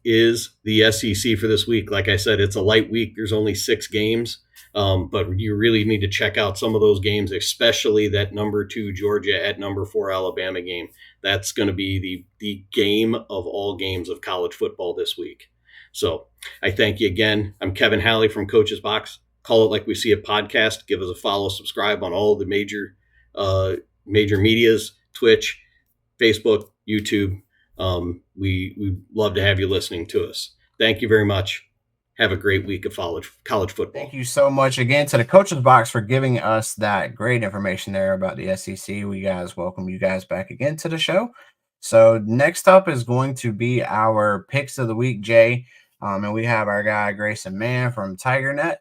is the SEC for this week. Like I said, it's a light week. There's only 6 games, but you really need to check out some of those games, especially that number 2 Georgia at number 4 Alabama game. That's going to be the game of all games of college football this week. So I thank you again. I'm Kevin Halley from Coach's Box. Call It Like We See It podcast. Give us a follow, subscribe on all the major medias, Twitch, Facebook, YouTube. We love to have you listening to us. Thank you very much. Have a great week of college football. Thank you so much again to the Coach's Box for giving us that great information there about the SEC. We guys welcome you guys back again to the show. So next up is going to be our picks of the week, Jay. And we have our guy Grayson Mann from TigerNet.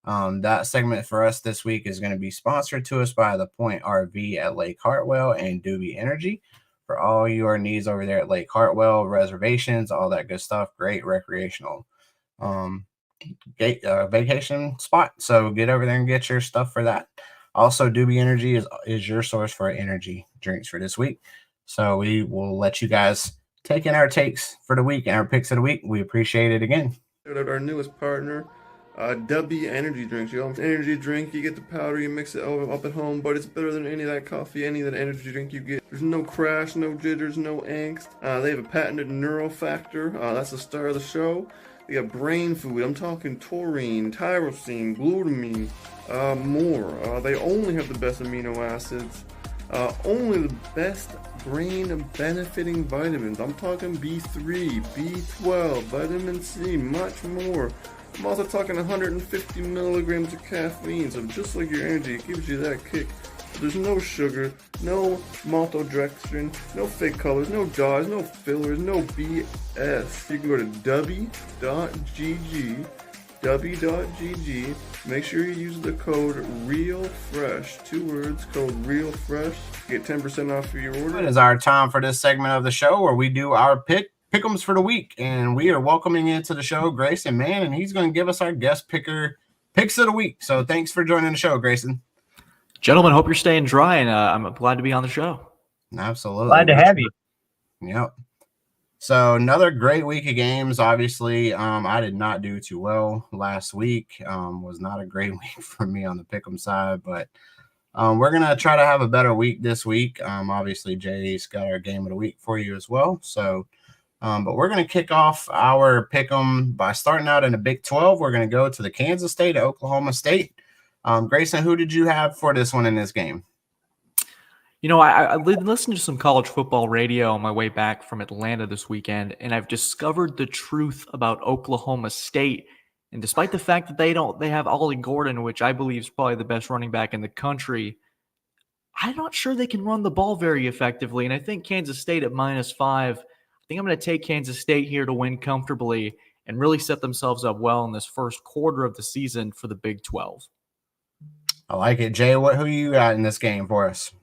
That segment for us this week is going to be sponsored to us by the Point RV at Lake Hartwell and Dubby Energy. for all your needs over there at Lake Hartwell, reservations, all that good stuff. Great recreational vacation spot. So get over there and get your stuff for that. Also, Dubby Energy is your source for energy drinks for this week. So we will let you guys take in our takes for the week and our picks of the week. We appreciate it again. Our newest partner, Dubby Energy Drinks. You know, energy drink, you get the powder, you mix it up at home, but it's better than any of that coffee, any of that energy drink you get. There's no crash, no jitters, no angst. They have a patented neural factor. That's the star of the show. They got brain food. I'm talking taurine, tyrosine, glutamine, more. They only have the best amino acids. Only the best brain benefiting vitamins. I'm talking B3, B12, vitamin C, much more. I'm also talking 150 milligrams of caffeine, so just like your energy, it gives you that kick. There's no sugar, no maltodextrin, no fake colors, no dyes, no fillers, no BS. You can go to dubby.gg, dubby.gg. Make sure you use the code REALFRESH, 2 words, code REALFRESH. Get 10% off of your order. It is our time for this segment of the show where we do our pick'ems for the week, and we are welcoming into the show Grayson Mann, and he's going to give us our guest picker picks of the week. So thanks for joining the show, Grayson. Gentlemen, hope you're staying dry, and I'm glad to be on the show. Absolutely. Glad to have you. Yep. So another great week of games. Obviously, I did not do too well last week. Was not a great week for me on the pick'em side, but we're going to try to have a better week this week. Obviously, Jay's got our game of the week for you as well. So, but we're going to kick off our pick'em by starting out in the Big 12. We're going to go to the Kansas State, Oklahoma State. Grayson, who did you have for this one in this game? You know, I listened to some college football radio on my way back from Atlanta this weekend, and I've discovered the truth about Oklahoma State. And despite the fact that they have Ollie Gordon, which I believe is probably the best running back in the country, I'm not sure they can run the ball very effectively. And I think Kansas State at -5, I think I'm going to take Kansas State here to win comfortably and really set themselves up well in this first quarter of the season for the Big 12. I like it. Jay, who you got in this game for us?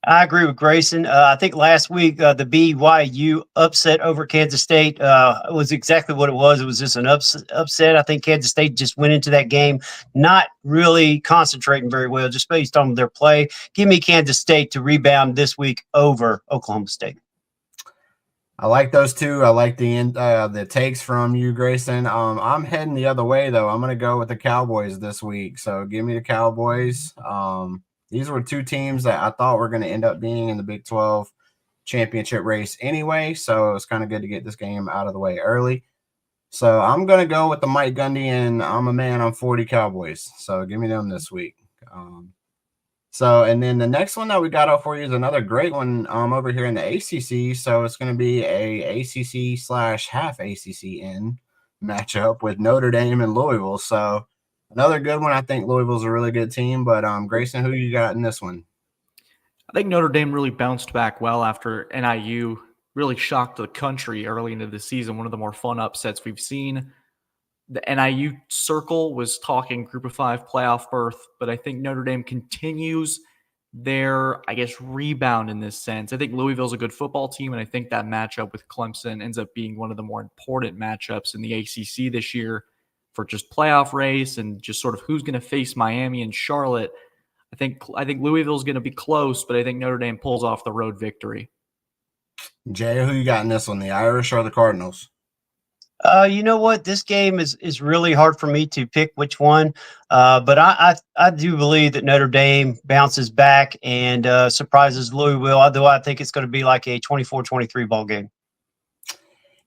I agree with Grayson. I think last week the BYU upset over Kansas State was exactly what it was. It was just an upset. I think Kansas State just went into that game not really concentrating very well, just based on their play. Give me Kansas State to rebound this week over Oklahoma State. I like those two. I like the takes from you, Grayson. I'm heading the other way, though. I'm going to go with the Cowboys this week. So give me the Cowboys. These were two teams that I thought were going to end up being in the Big 12 championship race anyway. So it's kind of good to get this game out of the way early. So I'm going to go with the Mike Gundy, and I'm a man on 40 Cowboys. So give me them this week. And then the next one that we got up for you is another great one over here in the ACC. So it's going to be a ACC/half ACCN matchup with Notre Dame and Louisville. So another good one. I think Louisville's a really good team. But Grayson, who you got in this one? I think Notre Dame really bounced back well after NIU really shocked the country early into the season. One of the more fun upsets we've seen. The NIU circle was talking group of 5 playoff berth, but I think Notre Dame continues their, rebound in this sense. I think Louisville's a good football team, and I think that matchup with Clemson ends up being one of the more important matchups in the ACC this year for just playoff race and just sort of who's going to face Miami and Charlotte. I think Louisville's going to be close, but I think Notre Dame pulls off the road victory. Jay, who you got in this one, the Irish or the Cardinals? You know what? This game is really hard for me to pick which one. But I do believe that Notre Dame bounces back and surprises Louisville, although I think it's going to be like a 24-23 ball game.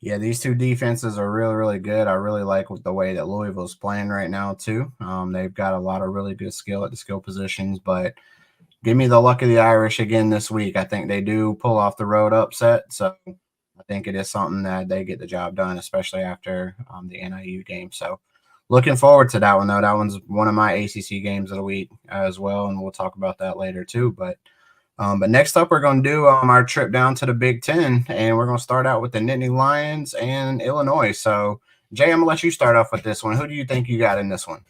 Yeah, these two defenses are really, really good. I really like the way that Louisville's playing right now, too. They've got a lot of really good skill at the skill positions, but give me the luck of the Irish again this week. I think they do pull off the road upset, so I think it is something that they get the job done, especially after the NIU game. So looking forward to that one, though. That one's one of my ACC games of the week as well, and we'll talk about that later, too. But next up, we're going to do our trip down to the Big Ten, and we're going to start out with the Nittany Lions and Illinois. So, Jay, I'm going to let you start off with this one. Who do you think you got in this one?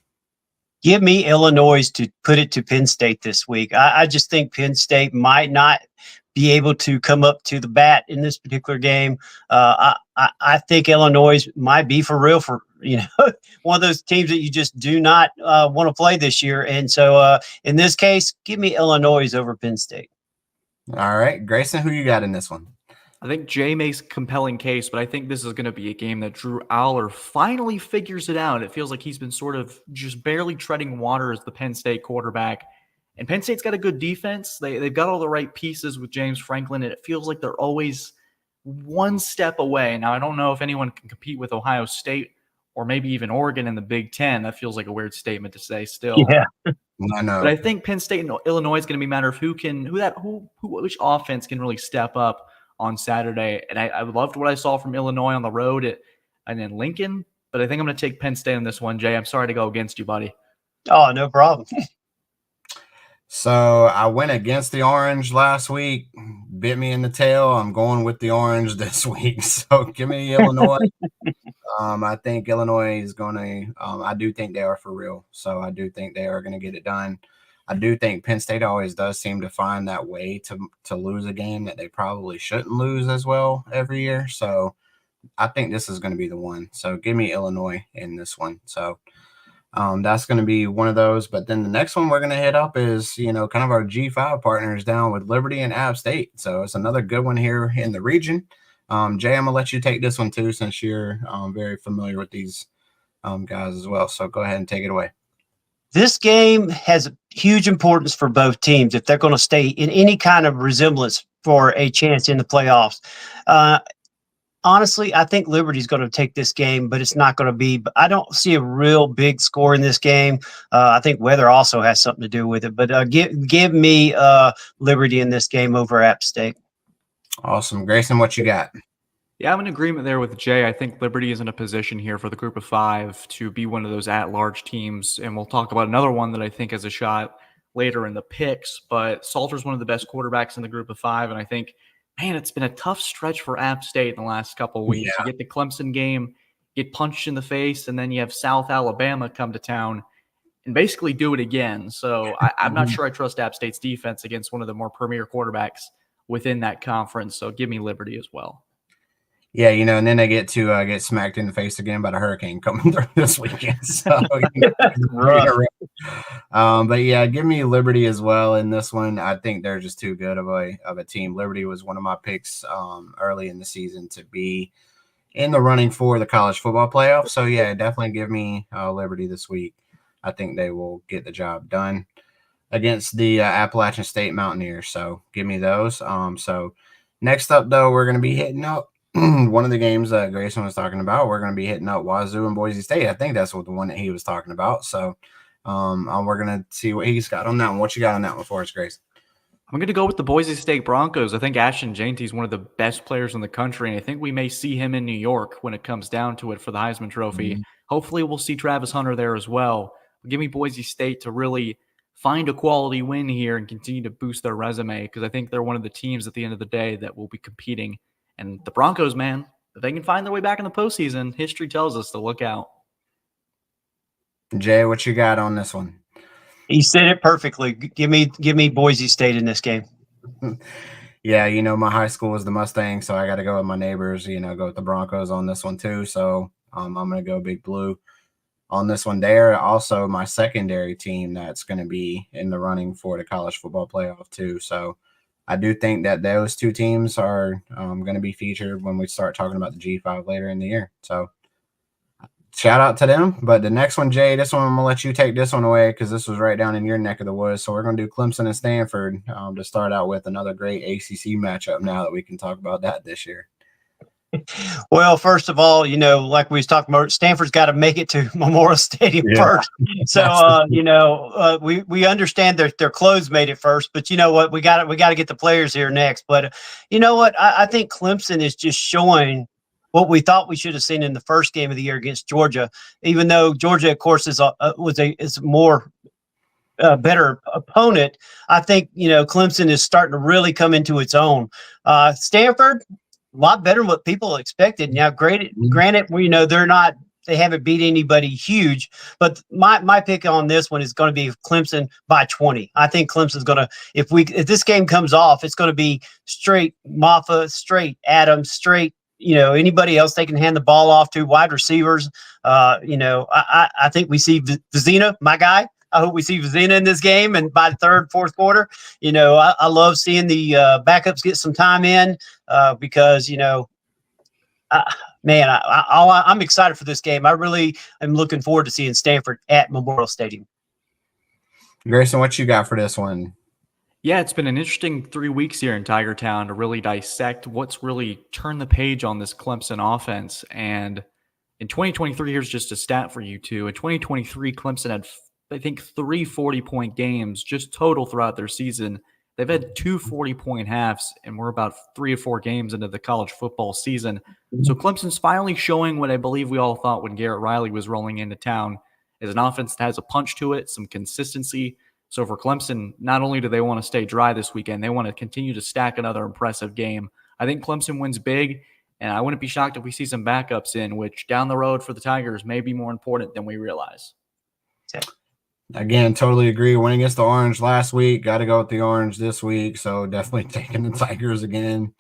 Give me Illinois to put it to Penn State this week. I just think Penn State might not be able to come up to the bat in this particular game. I think Illinois might be for real for one of those teams that you just do not want to play this year. And so in this case, give me Illinois over Penn State. All right, Grayson, who you got in this one? I think Jay makes a compelling case, but I think this is going to be a game that Drew Aller finally figures it out. It feels like he's been sort of just barely treading water as the Penn State quarterback. And Penn State's got a good defense. They've got all the right pieces with James Franklin, and it feels like they're always one step away. Now, I don't know if anyone can compete with Ohio State or maybe even Oregon in the Big Ten. That feels like a weird statement to say still. Yeah. I know. But I think Penn State and Illinois is going to be a matter of which offense can really step up on Saturday. And I loved what I saw from Illinois on the road and in Lincoln, but I think I'm going to take Penn State on this one, Jay. I'm sorry to go against you, buddy. Oh, no problem. So I went against the orange last week, bit me in the tail. I'm going with the orange this week. So give me Illinois. I think Illinois is going to I do think they are for real. So I do think they are going to get it done. I do think Penn State always does seem to find that way to lose a game that they probably shouldn't lose as well every year. So I think this is going to be the one. So give me Illinois in this one. So that's going to be one of those. But then the next one we're going to hit up is, kind of our G5 partners down with Liberty and App State. So it's another good one here in the region. Jay, I'm going to let you take this one too, since you're very familiar with these guys as well. So go ahead and take it away. This game has huge importance for both teams if they're going to stay in any kind of resemblance for a chance in the playoffs. Honestly, I think Liberty's going to take this game, but it's not going to be. I don't see a real big score in this game. I think weather also has something to do with it. But give me Liberty in this game over App State. Awesome. Grayson, what you got? Yeah, I'm in agreement there with Jay. I think Liberty is in a position here for the group of five to be one of those at-large teams. And we'll talk about another one that I think has a shot later in the picks. But Salter's one of the best quarterbacks in the group of five. And I think, man, it's been a tough stretch for App State in the last couple of weeks. Yeah. You get the Clemson game, get punched in the face, and then you have South Alabama come to town and basically do it again. So I'm not sure I trust App State's defense against one of the more premier quarterbacks within that conference. So give me Liberty as well. Yeah, and then they get to get smacked in the face again by the hurricane coming through this weekend. So, but yeah, give me Liberty as well in this one. I think they're just too good of a team. Liberty was one of my picks early in the season to be in the running for the college football playoff. So yeah, definitely give me Liberty this week. I think they will get the job done against the Appalachian State Mountaineers. So give me those. So next up, though, we're going to be hitting up one of the games that Grayson was talking about. We're going to be hitting up Wazoo and Boise State. I think that's what the one that he was talking about. So we're going to see what he's got on that one. What you got on that one for us, Grayson? I'm going to go with the Boise State Broncos. I think Ashton Jainty is one of the best players in the country, and I think we may see him in New York when it comes down to it for the Heisman Trophy. Mm-hmm. Hopefully we'll see Travis Hunter there as well. Give me Boise State to really find a quality win here and continue to boost their resume, because I think they're one of the teams at the end of the day that will be competing. And the Broncos, man, if they can find their way back in the postseason, history tells us to look out. Jay, what you got on this one? He said it perfectly. Give me Boise State in this game. Yeah, my high school was the Mustangs, so I got to go with my neighbors, go with the Broncos on this one too. So I'm going to go Big Blue on this one. They're also my secondary team that's going to be in the running for the college football playoff too. So I do think that those two teams are going to be featured when we start talking about the G5 later in the year. So shout out to them. But the next one, Jay, this one I'm going to let you take this one away because this was right down in your neck of the woods. So we're going to do Clemson and Stanford to start out with another great ACC matchup now that we can talk about that this year. Well, first of all, like we was talking about, Stanford's got to make it to Memorial Stadium first. So, we understand their clothes made it first, but you know what? We got to get the players here next. But you know what? I think Clemson is just showing what we thought we should have seen in the first game of the year against Georgia, even though Georgia, of course, is more better opponent. I think, Clemson is starting to really come into its own. Stanford, a lot better than what people expected. Now, granted, we know they're not They haven't beat anybody huge, but my pick on this one is going to be Clemson by 20. I think Clemson's going to, if this game comes off, it's going to be straight Maffa, straight Adams, straight, anybody else they can hand the ball off to, wide receivers. I think we see Vizina, my guy. I hope we see Vizina in this game, and by the third, fourth quarter, I love seeing the backups get some time in because I'm excited for this game. I really am looking forward to seeing Stanford at Memorial Stadium. Grayson, what you got for this one? Yeah, it's been an interesting 3 weeks here in Tiger Town to really dissect what's really turned the page on this Clemson offense. And in 2023, here's just a stat for you two. In 2023, Clemson had, I think, 3 40-point games just total throughout their season. They've had 2 40-point halves, and we're about 3 or 4 games into the college football season. So Clemson's finally showing what I believe we all thought when Garrett Riley was rolling into town, is an offense that has a punch to it, some consistency. So for Clemson, not only do they want to stay dry this weekend, they want to continue to stack another impressive game. I think Clemson wins big, and I wouldn't be shocked if we see some backups in, which down the road for the Tigers may be more important than we realize. Again, totally agree. Went against the Orange last week. Got to go with the Orange this week. So definitely taking the Tigers again.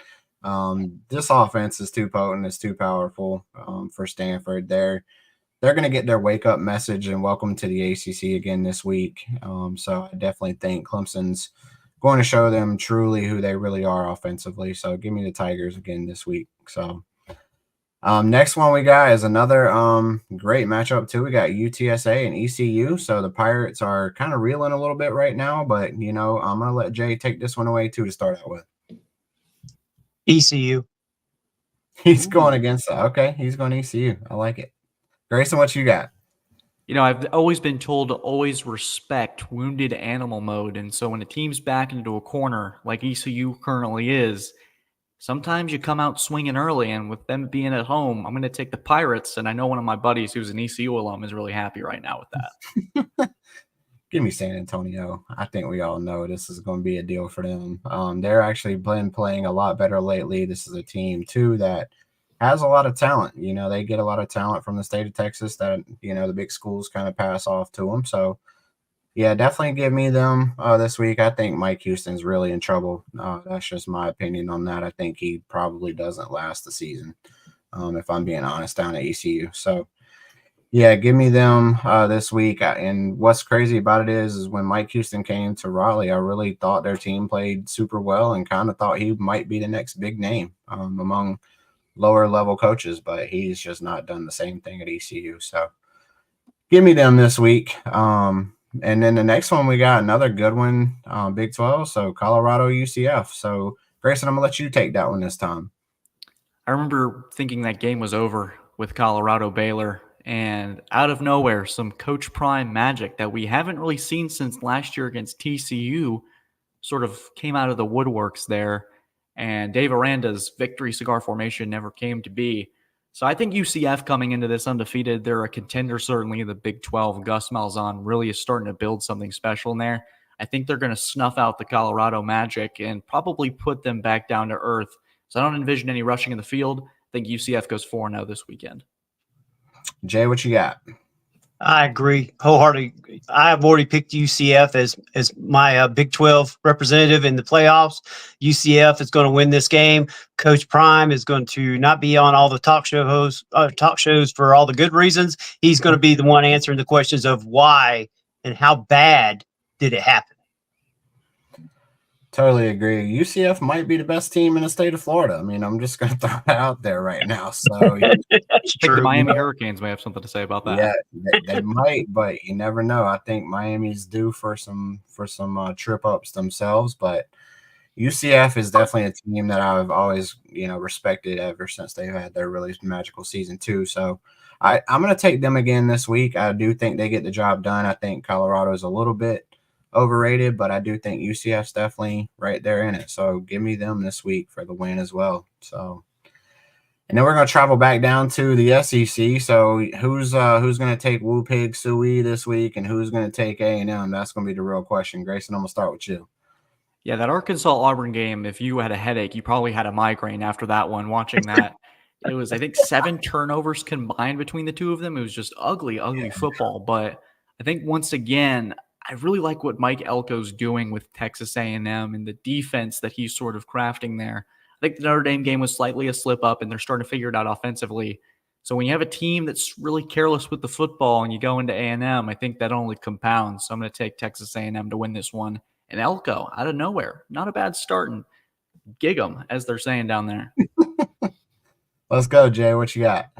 This offense is too potent. It's too powerful for Stanford. They're going to get their wake-up message and welcome to the ACC again this week. So I definitely think Clemson's going to show them truly who they really are offensively. So give me the Tigers again this week. So next one we got is another great matchup too. We got UTSA and ECU. So the Pirates are kind of reeling a little bit right now, but I'm going to let Jay take this one away too to start out with. ECU. He's going against okay. He's going ECU. I like it. Grayson, what you got? I've always been told to always respect wounded animal mode. And so when a team's backed into a corner like ECU currently is, sometimes you come out swinging early. And with them being at home, I'm going to take the Pirates. And I know one of my buddies who's an ECU alum is really happy right now with that. Give me San Antonio. I think we all know this is going to be a deal for them. They're actually been playing a lot better lately. This is a team, too, that has a lot of talent. They get a lot of talent from the state of Texas that, the big schools kind of pass off to them. So, yeah, definitely give me them this week. I think Mike Houston's really in trouble. That's just my opinion on that. I think he probably doesn't last the season, if I'm being honest, down at ECU. So, yeah, give me them this week. And what's crazy about it is when Mike Houston came to Raleigh, I really thought their team played super well and kind of thought he might be the next big name among lower level coaches, but he's just not done the same thing at ECU. So give me them this week. And then the next one, we got another good one, Big 12. So Colorado UCF. So Grayson, I'm gonna let you take that one this time. I remember thinking that game was over with Colorado Baylor, and out of nowhere, some Coach Prime magic that we haven't really seen since last year against TCU sort of came out of the woodworks there. And Dave Aranda's victory cigar formation never came to be. So I think UCF coming into this undefeated, they're a contender certainly in the Big 12. Gus Malzahn really is starting to build something special in there. I think they're going to snuff out the Colorado Magic and probably put them back down to earth. So I don't envision any rushing in the field. I think UCF goes 4-0 this weekend. Jay, what you got? I agree wholeheartedly. I have already picked UCF as my Big 12 representative in the playoffs. UCF is going to win this game. Coach Prime is going to not be on all the talk shows for all the good reasons. He's going to be the one answering the questions of why and how bad did it happen. Totally agree. UCF might be the best team in the state of Florida. I mean, I'm just going to throw it out there right now. So that's true. The Miami Hurricanes may have something to say about that. Yeah, they might, but you never know. I think Miami's due for some trip ups themselves, but UCF is definitely a team that I've always respected ever since they've had their really magical season too. So I'm going to take them again this week. I do think they get the job done. I think Colorado is a little bit overrated, but I do think UCF's definitely right there in it. So give me them this week for the win as well. So, and then we're going to travel back down to the SEC. So who's going to take Woo Pig Suey this week, and who's going to take A&M? That's going to be the real question. Grayson, I'm going to start with you. Yeah, that Arkansas-Auburn game, if you had a headache, you probably had a migraine after that one, watching that. It was, I think, 7 turnovers combined between the two of them. It was just ugly, ugly football. But I think once again, I really like what Mike Elko's doing with Texas A&M and the defense that he's sort of crafting there. I think the Notre Dame game was slightly a slip up, and they're starting to figure it out offensively. So when you have a team that's really careless with the football and you go into A&M, I think that only compounds. So I'm going to take Texas A&M to win this one. And Elko, out of nowhere, not a bad start, and gig 'em, as they're saying down there. Let's go, Jay. What you got?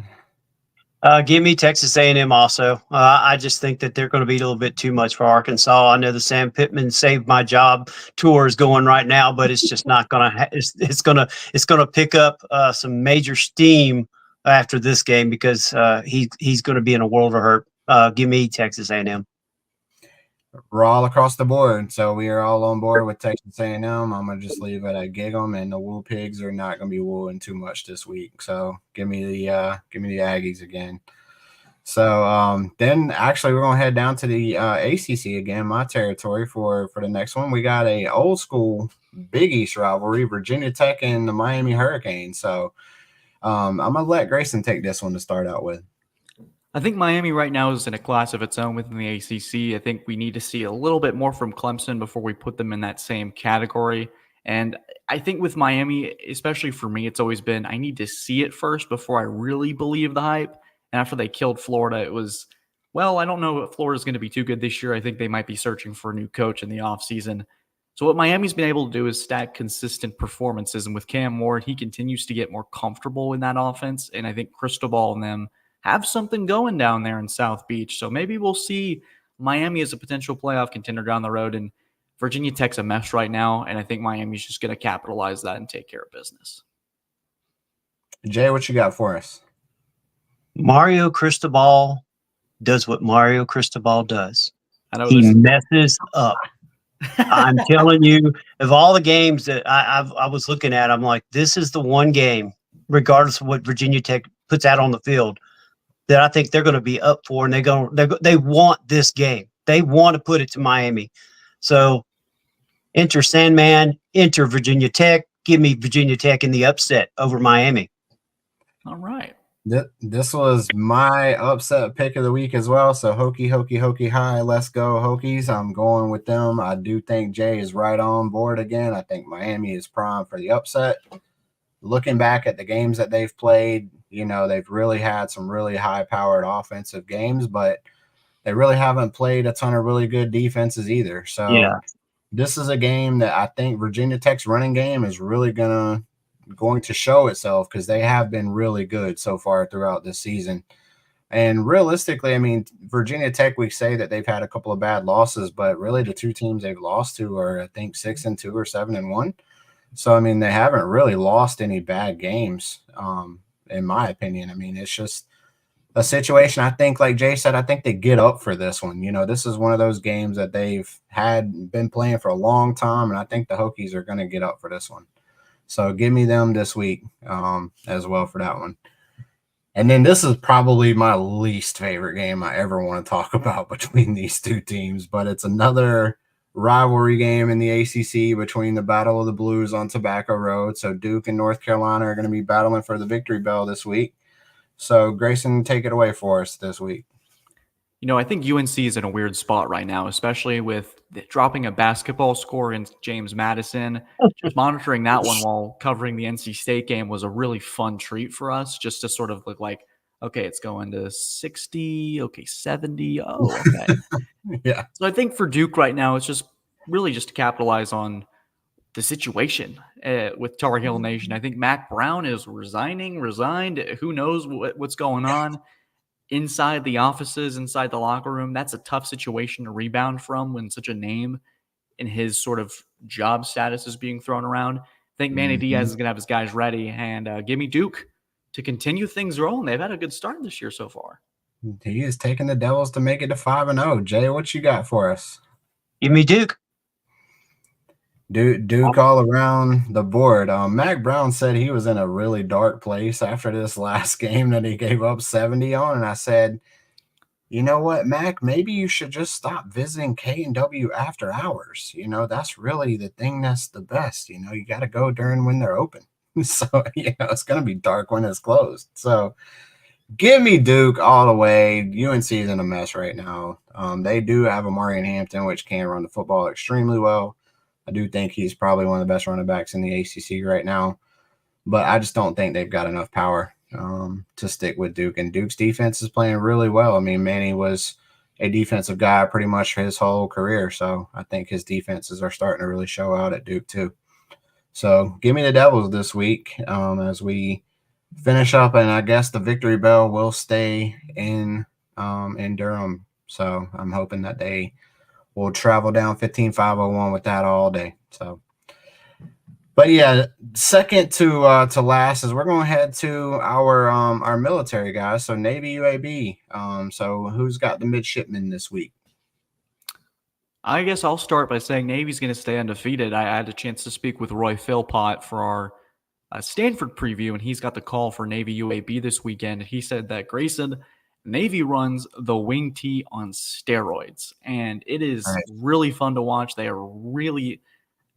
Give me Texas A&M also. I just think that they're going to be a little bit too much for Arkansas. I know the Sam Pittman saved my job tour is going right now, but it's just not going to. It's going to pick up some major steam after this game because he's going to be in a world of hurt. Give me Texas A&M. We're all across the board, so we are all on board with Texas A&M. I'm gonna just leave it at gig 'em, and the Wool Pigs are not gonna be wooling too much this week. So give me the Aggies again. So then actually we're gonna head down to the ACC again, my territory for the next one. We got a old school Big East rivalry, Virginia Tech and the Miami Hurricanes. So I'm gonna let Grayson take this one to start out with. I think Miami right now is in a class of its own within the ACC. I think we need to see a little bit more from Clemson before we put them in that same category. And I think with Miami, especially for me, it's always been I need to see it first before I really believe the hype. And after they killed Florida, it was, well, I don't know if Florida's going to be too good this year. I think they might be searching for a new coach in the offseason. So what Miami's been able to do is stack consistent performances. And with Cam Ward, he continues to get more comfortable in that offense. And I think Cristobal and them have something going down there in South Beach. So maybe we'll see Miami as a potential playoff contender down the road. And Virginia Tech's a mess right now. And I think Miami's just going to capitalize that and take care of business. Jay, what you got for us? Mario Cristobal does what Mario Cristobal does. He messes up. I'm telling you, of all the games that I was looking at, I'm like, this is the one game, regardless of what Virginia Tech puts out on the field, that I think they're going to be up for, and they want this game. They want to put it to Miami. So enter Sandman, enter Virginia Tech. Give me Virginia Tech in the upset over Miami. All right. This was my upset pick of the week as well. So Hokie high. Let's go Hokies. I'm going with them. I do think Jay is right on board again. I think Miami is prime for the upset. Looking back at the games that they've played, they've really had some really high-powered offensive games, but they really haven't played a ton of really good defenses either. So This is a game that I think Virginia Tech's running game is really going to show itself because they have been really good so far throughout this season. And realistically, I mean, Virginia Tech, we say that they've had a couple of bad losses, but really the two teams they've lost to are, I think, 6-2 or 7-1. So, I mean, they haven't really lost any bad games, in my opinion. I mean, it's just a situation. I think, like Jay said, I think they get up for this one. This is one of those games that they've been playing for a long time, and I think the Hokies are going to get up for this one. So give me them this week as well for that one. And then this is probably my least favorite game I ever want to talk about between these two teams, but it's another rivalry game in the ACC between the Battle of the Blues on Tobacco Road. So Duke and North Carolina are going to be battling for the victory bell this week. So Grayson, take it away for us this week. I think UNC is in a weird spot right now, especially with dropping a basketball score in James Madison. Just monitoring that one while covering the NC State game was a really fun treat for us, just to sort of look like, okay, it's going to 60, okay, 70, oh, okay. Yeah. So I think for Duke right now, it's just really just to capitalize on the situation with Tar Heel Nation. I think Mac Brown is resigned. Who knows what's going on inside the offices, inside the locker room. That's a tough situation to rebound from when such a name in his sort of job status is being thrown around. I think Manny Diaz is going to have his guys ready, and give me Duke to continue things rolling. They've had a good start this year so far. He is taking the Devils to make it to 5-0. Jay, what you got for us? Give me Duke. Duke all around the board. Mac Brown said he was in a really dark place after this last game that he gave up 70 on. And I said, you know what, Mac, maybe you should just stop visiting K&W after hours. That's really the thing that's the best. You got to go during when they're open. So, it's going to be dark when it's closed. So, give me Duke all the way. UNC is in a mess right now. They do have Amari Hampton, which can run the football extremely well. I do think he's probably one of the best running backs in the ACC right now. But I just don't think they've got enough power to stick with Duke. And Duke's defense is playing really well. I mean, Manny was a defensive guy pretty much his whole career. So I think his defenses are starting to really show out at Duke too. So give me the Devils this week as we finish up. And I guess the victory bell will stay in Durham. So I'm hoping that they will travel down 15-501 with that all day. So. But yeah, second to last is we're going to head to our military guys. So Navy UAB. So who's got the midshipmen this week? I guess I'll start by saying Navy's going to stay undefeated. I had a chance to speak with Roy Philpott for our Stanford preview, and he's got the call for Navy UAB this weekend. He said that Grayson, Navy runs the wing tee on steroids, and it is really fun to watch. They are really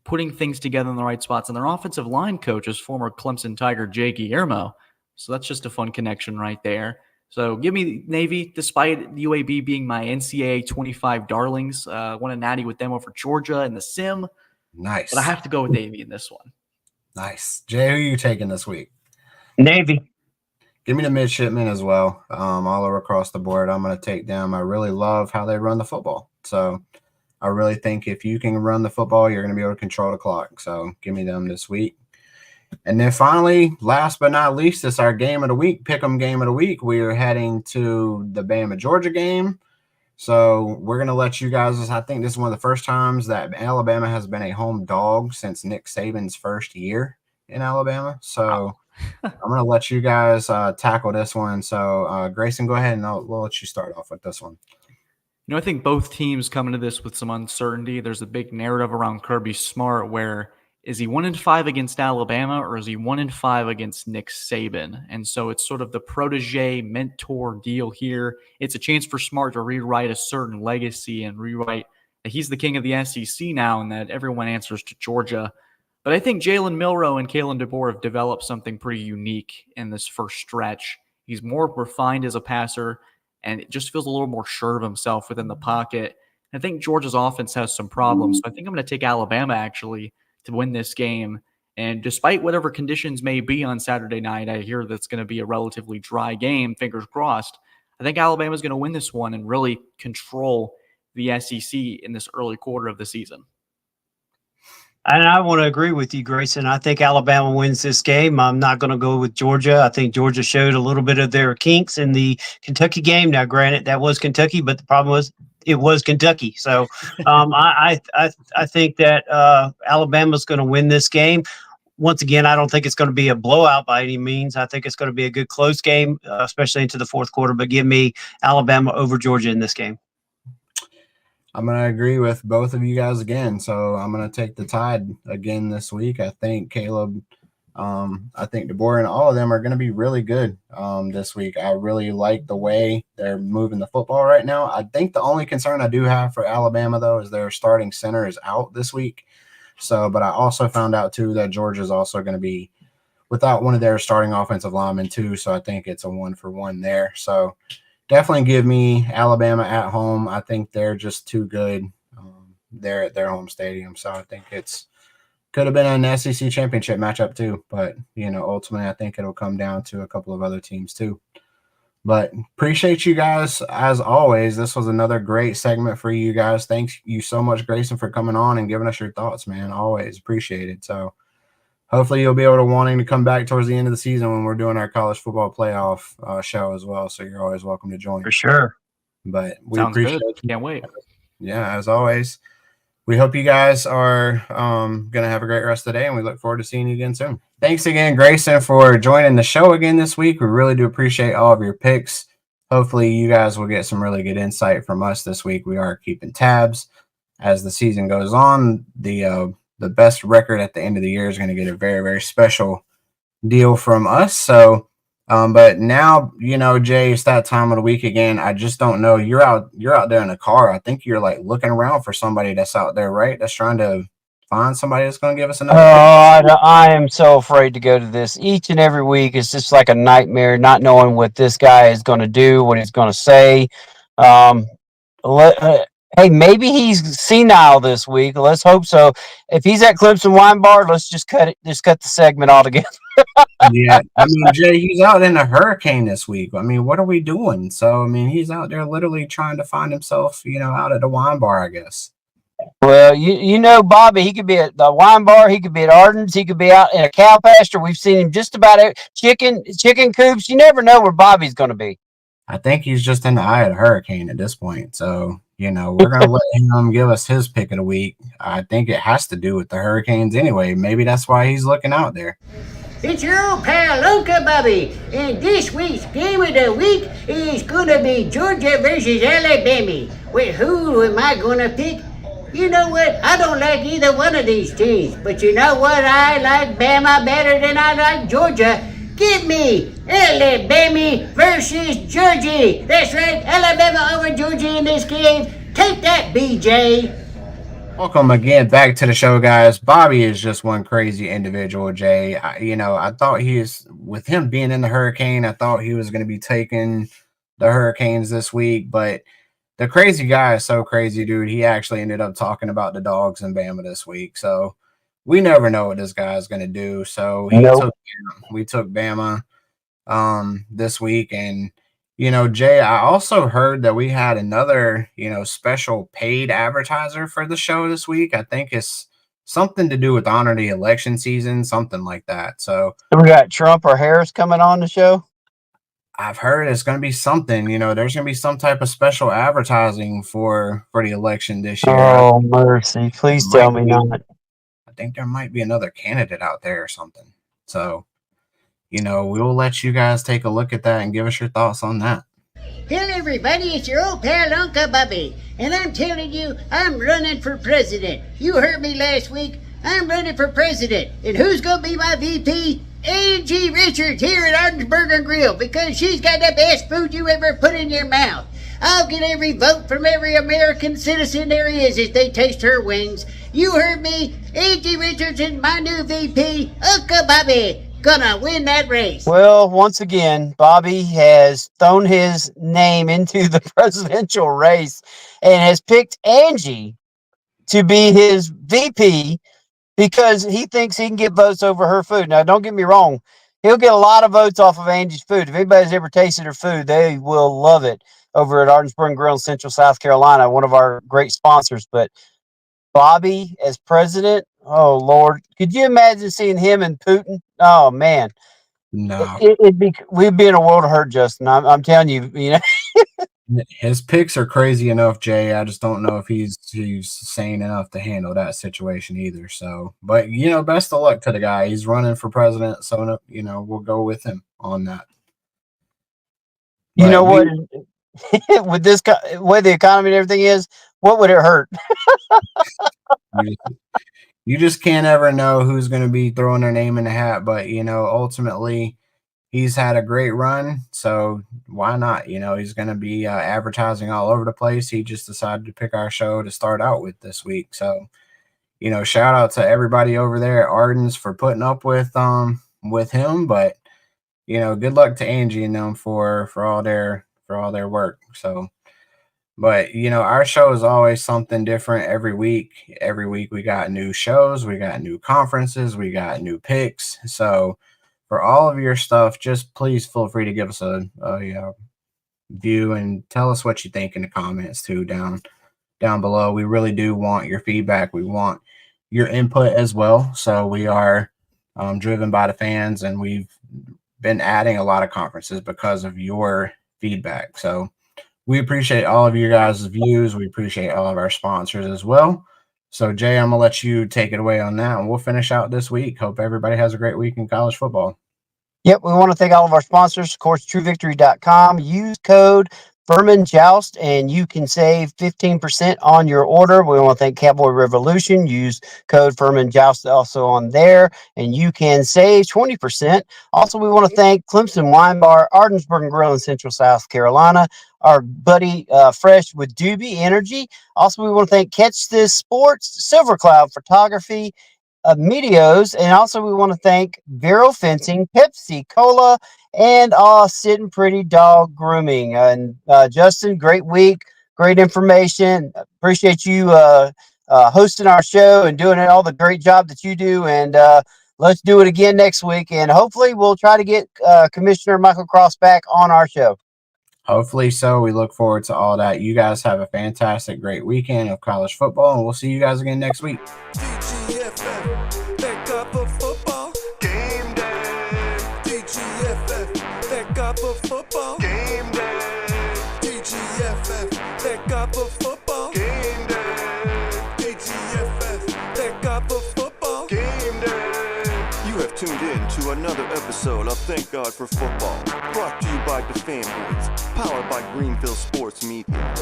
putting things together in the right spots. And their offensive line coach is former Clemson Tiger Jay Guillermo. So that's just a fun connection right there. So give me Navy, despite UAB being my NCAA 25 darlings. Won a natty with them over Georgia in the sim. Nice. But I have to go with Navy in this one. Nice. Jay, who are you taking this week? Navy. Give me the midshipmen as well. All over across the board. I'm going to take them. I really love how they run the football. So I really think if you can run the football, you're going to be able to control the clock. So give me them this week. And then finally, last but not least, it's our game of the week, Pick'em game of the week. We are heading to the Bama-Georgia game. So we're going to let you guys, I think this is one of the first times that Alabama has been a home dog since Nick Saban's first year in Alabama. So I'm going to let you guys tackle this one. So Grayson, go ahead and we'll let you start off with this one. I think both teams come into this with some uncertainty. There's a big narrative around Kirby Smart where is he 1-5 against Alabama or is he 1-5 against Nick Saban? And so it's sort of the protege mentor deal here. It's a chance for Smart to rewrite a certain legacy and rewrite that he's the king of the SEC now and that everyone answers to Georgia. But I think Jalen Milroe and Kalen DeBoer have developed something pretty unique in this first stretch. He's more refined as a passer, and it just feels a little more sure of himself within the pocket. I think Georgia's offense has some problems. So I think I'm going to take Alabama, actually, to win this game. And despite whatever conditions may be on Saturday night, I hear that's going to be a relatively dry game, fingers crossed. I think Alabama's going to win this one and really control the SEC in this early quarter of the season. And I want to agree with you, Grayson. I think Alabama wins this game. I'm not going to go with Georgia. I think Georgia showed a little bit of their kinks in the Kentucky game. Now, granted, that was Kentucky, but the problem was it was Kentucky. So I think that Alabama's going to win this game. Once again, I don't think it's going to be a blowout by any means. I think it's going to be a good close game, especially into the fourth quarter. But give me Alabama over Georgia in this game. I'm going to agree with both of you guys again. So I'm going to take the Tide again this week. I think Caleb, I think DeBoer and all of them are going to be really good this week. I really like the way they're moving the football right now. I think the only concern I do have for Alabama, though, is their starting center is out this week. So, but I also found out, too, that Georgia's also going to be without one of their starting offensive linemen, too. So I think it's a 1-for-1 there. So definitely give me Alabama at home. I think they're just too good. They're at their home stadium. So I think could have been an SEC championship matchup too. But, ultimately I think it'll come down to a couple of other teams too. But appreciate you guys as always. This was another great segment for you guys. Thanks you so much, Grayson, for coming on and giving us your thoughts, man. Always appreciate it. So hopefully you'll be able to wanting to come back towards the end of the season when we're doing our college football playoff show as well. So you're always welcome to join. For sure. But we Sounds appreciate good. you. Can't wait. Yeah, as always. We hope you guys are going to have a great rest of the day, and we look forward to seeing you again soon. Thanks again, Grayson, for joining the show again this week. We really do appreciate all of your picks. Hopefully you guys will get some really good insight from us this week. We are keeping tabs as the season goes on. The best record at the end of the year is going to get a very, very special deal from us. So, but now, Jay, it's that time of the week again. I just don't know. You're out there in a car. I think you're like looking around for somebody that's out there, right? That's trying to find somebody that's going to give us Oh, another pick. I am so afraid to go to this each and every week. It's just like a nightmare, not knowing what this guy is going to do, what he's going to say. Um, hey, maybe he's senile this week. Let's hope so. If he's at Clemson Wine Bar, let's just cut it. Just cut the segment altogether. Yeah, I mean, Jay, he's out in a hurricane this week. I mean, what are we doing? So, I mean, he's out there literally trying to find himself, out at the wine bar, I guess. Well, you know Bobby. He could be at the wine bar. He could be at Arden's. He could be out in a cow pasture. We've seen him just about chicken coops. You never know where Bobby's going to be. I think he's just in the eye of the hurricane at this point. So, we're going to let him give us his pick of the week. I think it has to do with the hurricanes anyway. Maybe that's why he's looking out there. It's your old pal, Uncle Bobby, and this week's game of the week is going to be Georgia versus Alabama. Well, who am I going to pick? You know what? I don't like either one of these teams, but you know what? I like Bama better than I like Georgia. Give me Alabama versus Georgia. That's right, Alabama over Georgia in this game. Take that, BJ. Welcome again back to the show, guys. Bobby is just one crazy individual, Jay. I thought with him being in the hurricane, I thought he was going to be taking the Hurricanes this week, but the crazy guy is so crazy, dude. He actually ended up talking about the Dogs in Bama this week. So we never know what this guy is going to do. So we took Bama this week. And, Jay, I also heard that we had another, special paid advertiser for the show this week. I think it's something to do with honor the election season, something like that. So we got Trump or Harris coming on the show. I've heard it's going to be something, there's going to be some type of special advertising for the election this year. Oh, mercy. Please tell me not. I think there might be another candidate out there or something. So, we'll let you guys take a look at that and give us your thoughts on that. Hello, everybody. It's your old pal, Uncle Bobby. And I'm telling you, I'm running for president. You heard me last week. I'm running for president. And who's going to be my VP? Angie Richards here at Arden's Burger Grill, because she's got the best food you ever put in your mouth. I'll get every vote from every American citizen there is as they taste her wings. You heard me. Angie Richards is my new VP. Uncle Bobby gonna win that race. Well, once again, Bobby has thrown his name into the presidential race and has picked Angie to be his VP because he thinks he can get votes over her food. Now, don't get me wrong. He'll get a lot of votes off of Angie's food. If anybody's ever tasted her food, they will love it over at Arden's Burger Grill in Central South Carolina, one of our great sponsors. But Bobby as president, oh, Lord. Could you imagine seeing him and Putin? Oh, man. No. We'd be in a world of hurt, Justin. I'm telling you, His picks are crazy enough, Jay. I just don't know if he's sane enough to handle that situation either. So, but best of luck to the guy. He's running for president, so we'll go with him on that. You know what? With this way the economy and everything is, what would it hurt? You just can't ever know who's going to be throwing their name in the hat. But ultimately, he's had a great run, so why not? He's going to be advertising all over the place. He just decided to pick our show to start out with this week. So, shout out to everybody over there at Arden's for putting up with him. But good luck to Angie and them for all their work. So, but our show is always something different every week. Every week we got new shows, we got new conferences, we got new picks. So for all of your stuff, just please feel free to give us a view and tell us what you think in the comments too down below. We really do want your feedback. We want your input as well. So we are driven by the fans, and we've been adding a lot of conferences because of your feedback. So we appreciate all of you guys' views. We appreciate all of our sponsors as well. So, Jay, I'm going to let you take it away on that, and we'll finish out this week. Hope everybody has a great week in college football. Yep, we want to thank all of our sponsors, of course, TrueVictory.com. Use code Furman Joust, and you can save 15% on your order. We want to thank Cowboy Revolution. Use code Furman Joust also on there, and you can save 20%. Also, we want to thank Clemson Wine Bar, Ardensburg and Grill in Central South Carolina, our buddy Fresh with Dubby Energy. Also, we want to thank Catch This Sports, Silver Cloud Photography, Meteos, and also we want to thank Vero Fencing, Pepsi Cola, and Sitting Pretty Dog Grooming. And Justin, great week, great information. Appreciate you hosting our show and doing all the great job that you do. And let's do it again next week. And hopefully we'll try to get Commissioner Michael Cross back on our show. Hopefully so. We look forward to all that. You guys have a fantastic, great weekend of college football, and we'll see you guys again next week. TGFF, back up for football. Game day. TGFF, back up for football. Game day. TGFF, back up for football. Game day. TGFF, back up for football. Game day. You have tuned in to another episode of Thank God for Football, brought to you by the Fanboys, powered by Greenville Sports Media.